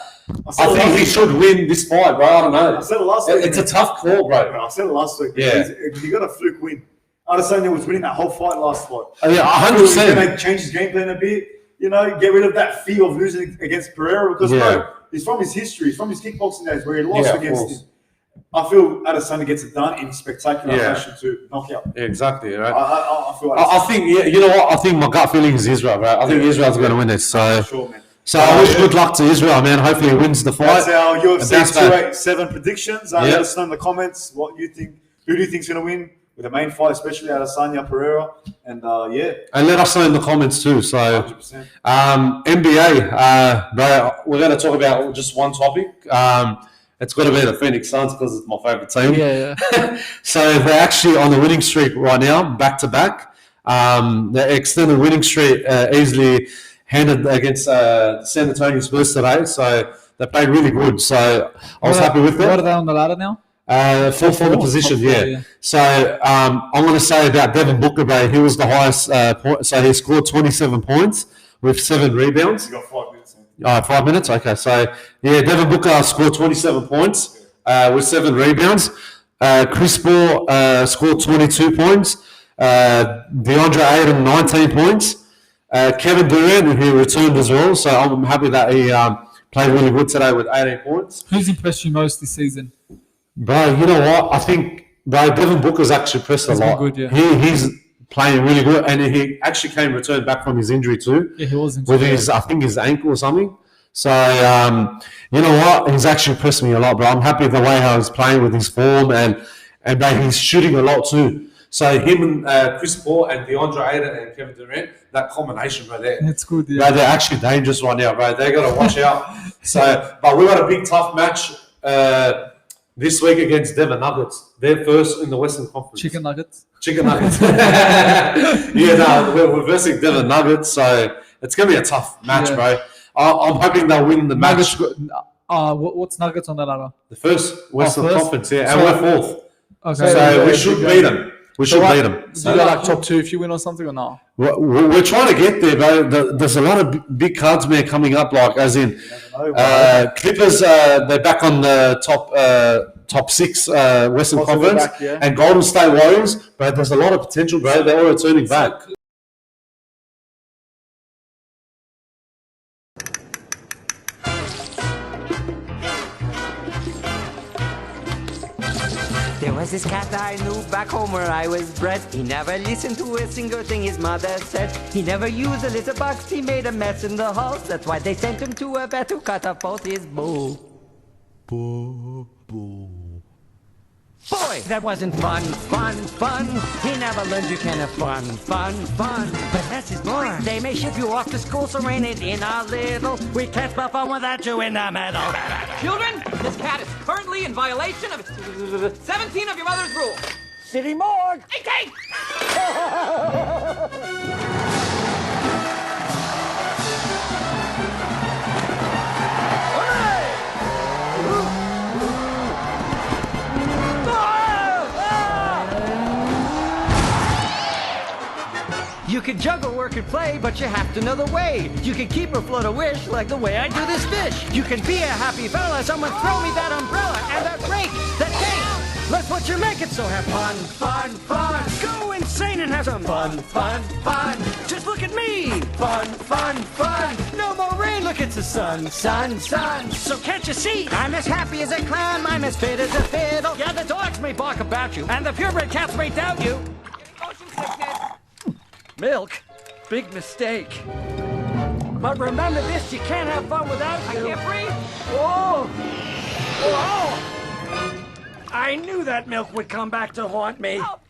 I think he should win this fight, bro. I don't know. I said it last week. It's a tough call, bro. I said it last week. Yeah. He got a fluke win. Adesanya was winning that whole fight last fight. Yeah, 100%. He's gonna change his game plan a bit. Get rid of that fear of losing against Pereira because bro, he's from his history. He's from his kickboxing days where he lost against him. I feel Adesanya gets it done in spectacular fashion to knock out. Yeah, exactly, right? I think, you know what? I think my gut feeling is Israel, bro. I think Israel's going to win this. So, sure, man. So I wish good luck to Israel, man. Hopefully he wins the fight. That's our UFC 287 predictions. Let us know in the comments what you think. Who do you think's going to win with the main fight, especially Adesanya Pereira? And And let us know in the comments too. So 100%. NBA, bro, we're going to talk about just one topic. It's got to be the Phoenix Suns because it's my favorite team. Yeah. So they're actually on the winning streak right now, back to back. The extended winning streak easily handed against San Antonio Spurs today. So they played really good. So I was happy with that. What are they on the ladder now? Fourth on the position, yeah. So I'm going to say about Devin Booker, bro. He was the highest point. So he scored 27 points with 7 rebounds. You got 5 minutes. 5 minutes? Okay. So, yeah, Devin Booker scored 27 points with 7 rebounds. Chris Paul scored 22 points. DeAndre Ayton, 19 points. Kevin Durant, who returned as well. So I'm happy that he played really good today with 18 points. Who's impressed you most this season? Bro, you know what? I think, Devin Booker's actually impressed a lot. Good, yeah. He's playing really good, and he actually returned back from his injury too. Yeah, he was with his, I think his ankle or something. So, you know what? He's actually impressed me a lot, bro. I'm happy with the way how he's playing with his form and that he's shooting a lot too. So him and Chris Paul and DeAndre Ayton and Kevin Durant, that combination, bro, It's good, yeah. Bro, they're actually dangerous right now, bro. They got to watch out. So, but we got a big tough match this week against Denver Nuggets. They're first in the Western Conference. Chicken nuggets. Yeah, no, we're versing Denver Nuggets, so it's gonna be a tough match, bro. I'm hoping they'll win the match. What's Nuggets on that ladder? The first Western Conference, yeah, So- and we're fourth. Okay. So we should beat them. We should beat them. Do you got like top 2 if you win or something or no? We're trying to get there, bro. There's a lot of big cards, man, coming up. Like as in Clippers, they're back on the top 6 Western Conference, back, yeah. and Golden State Warriors. But there's a lot of potential, bro. They're all returning back. There was this cat I knew back home where I was bred. He never listened to a single thing his mother said. He never used a litter box, he made a mess in the halls. That's why they sent him to a vet who cut off both his boo. Boy, that wasn't fun. He never learned you can have fun. But less is more. They may ship you off to school, so rein it in a little. We can't spell fun without you in the middle. Children, this cat is currently in violation of 17 of your mother's rules. City morgue! Hey, Tate! You can juggle, work, and play, but you have to know the way. You can keep or float a wish like the way I do this fish. You can be a happy fella, someone throw me that umbrella and that rake, that cake. Let's what you make it, so have fun. Go insane and have some fun. Just look at me. Fun. No more rain, look, it's the sun. So can't you see? I'm as happy as a clown, I'm as fit as a fiddle. Yeah, the dogs may bark about you, and the purebred cats may doubt you. Motion sickness. Milk? Big mistake. But remember this, you can't have fun without I you. can't breathe. Oh! I knew that milk would come back to haunt me. Help!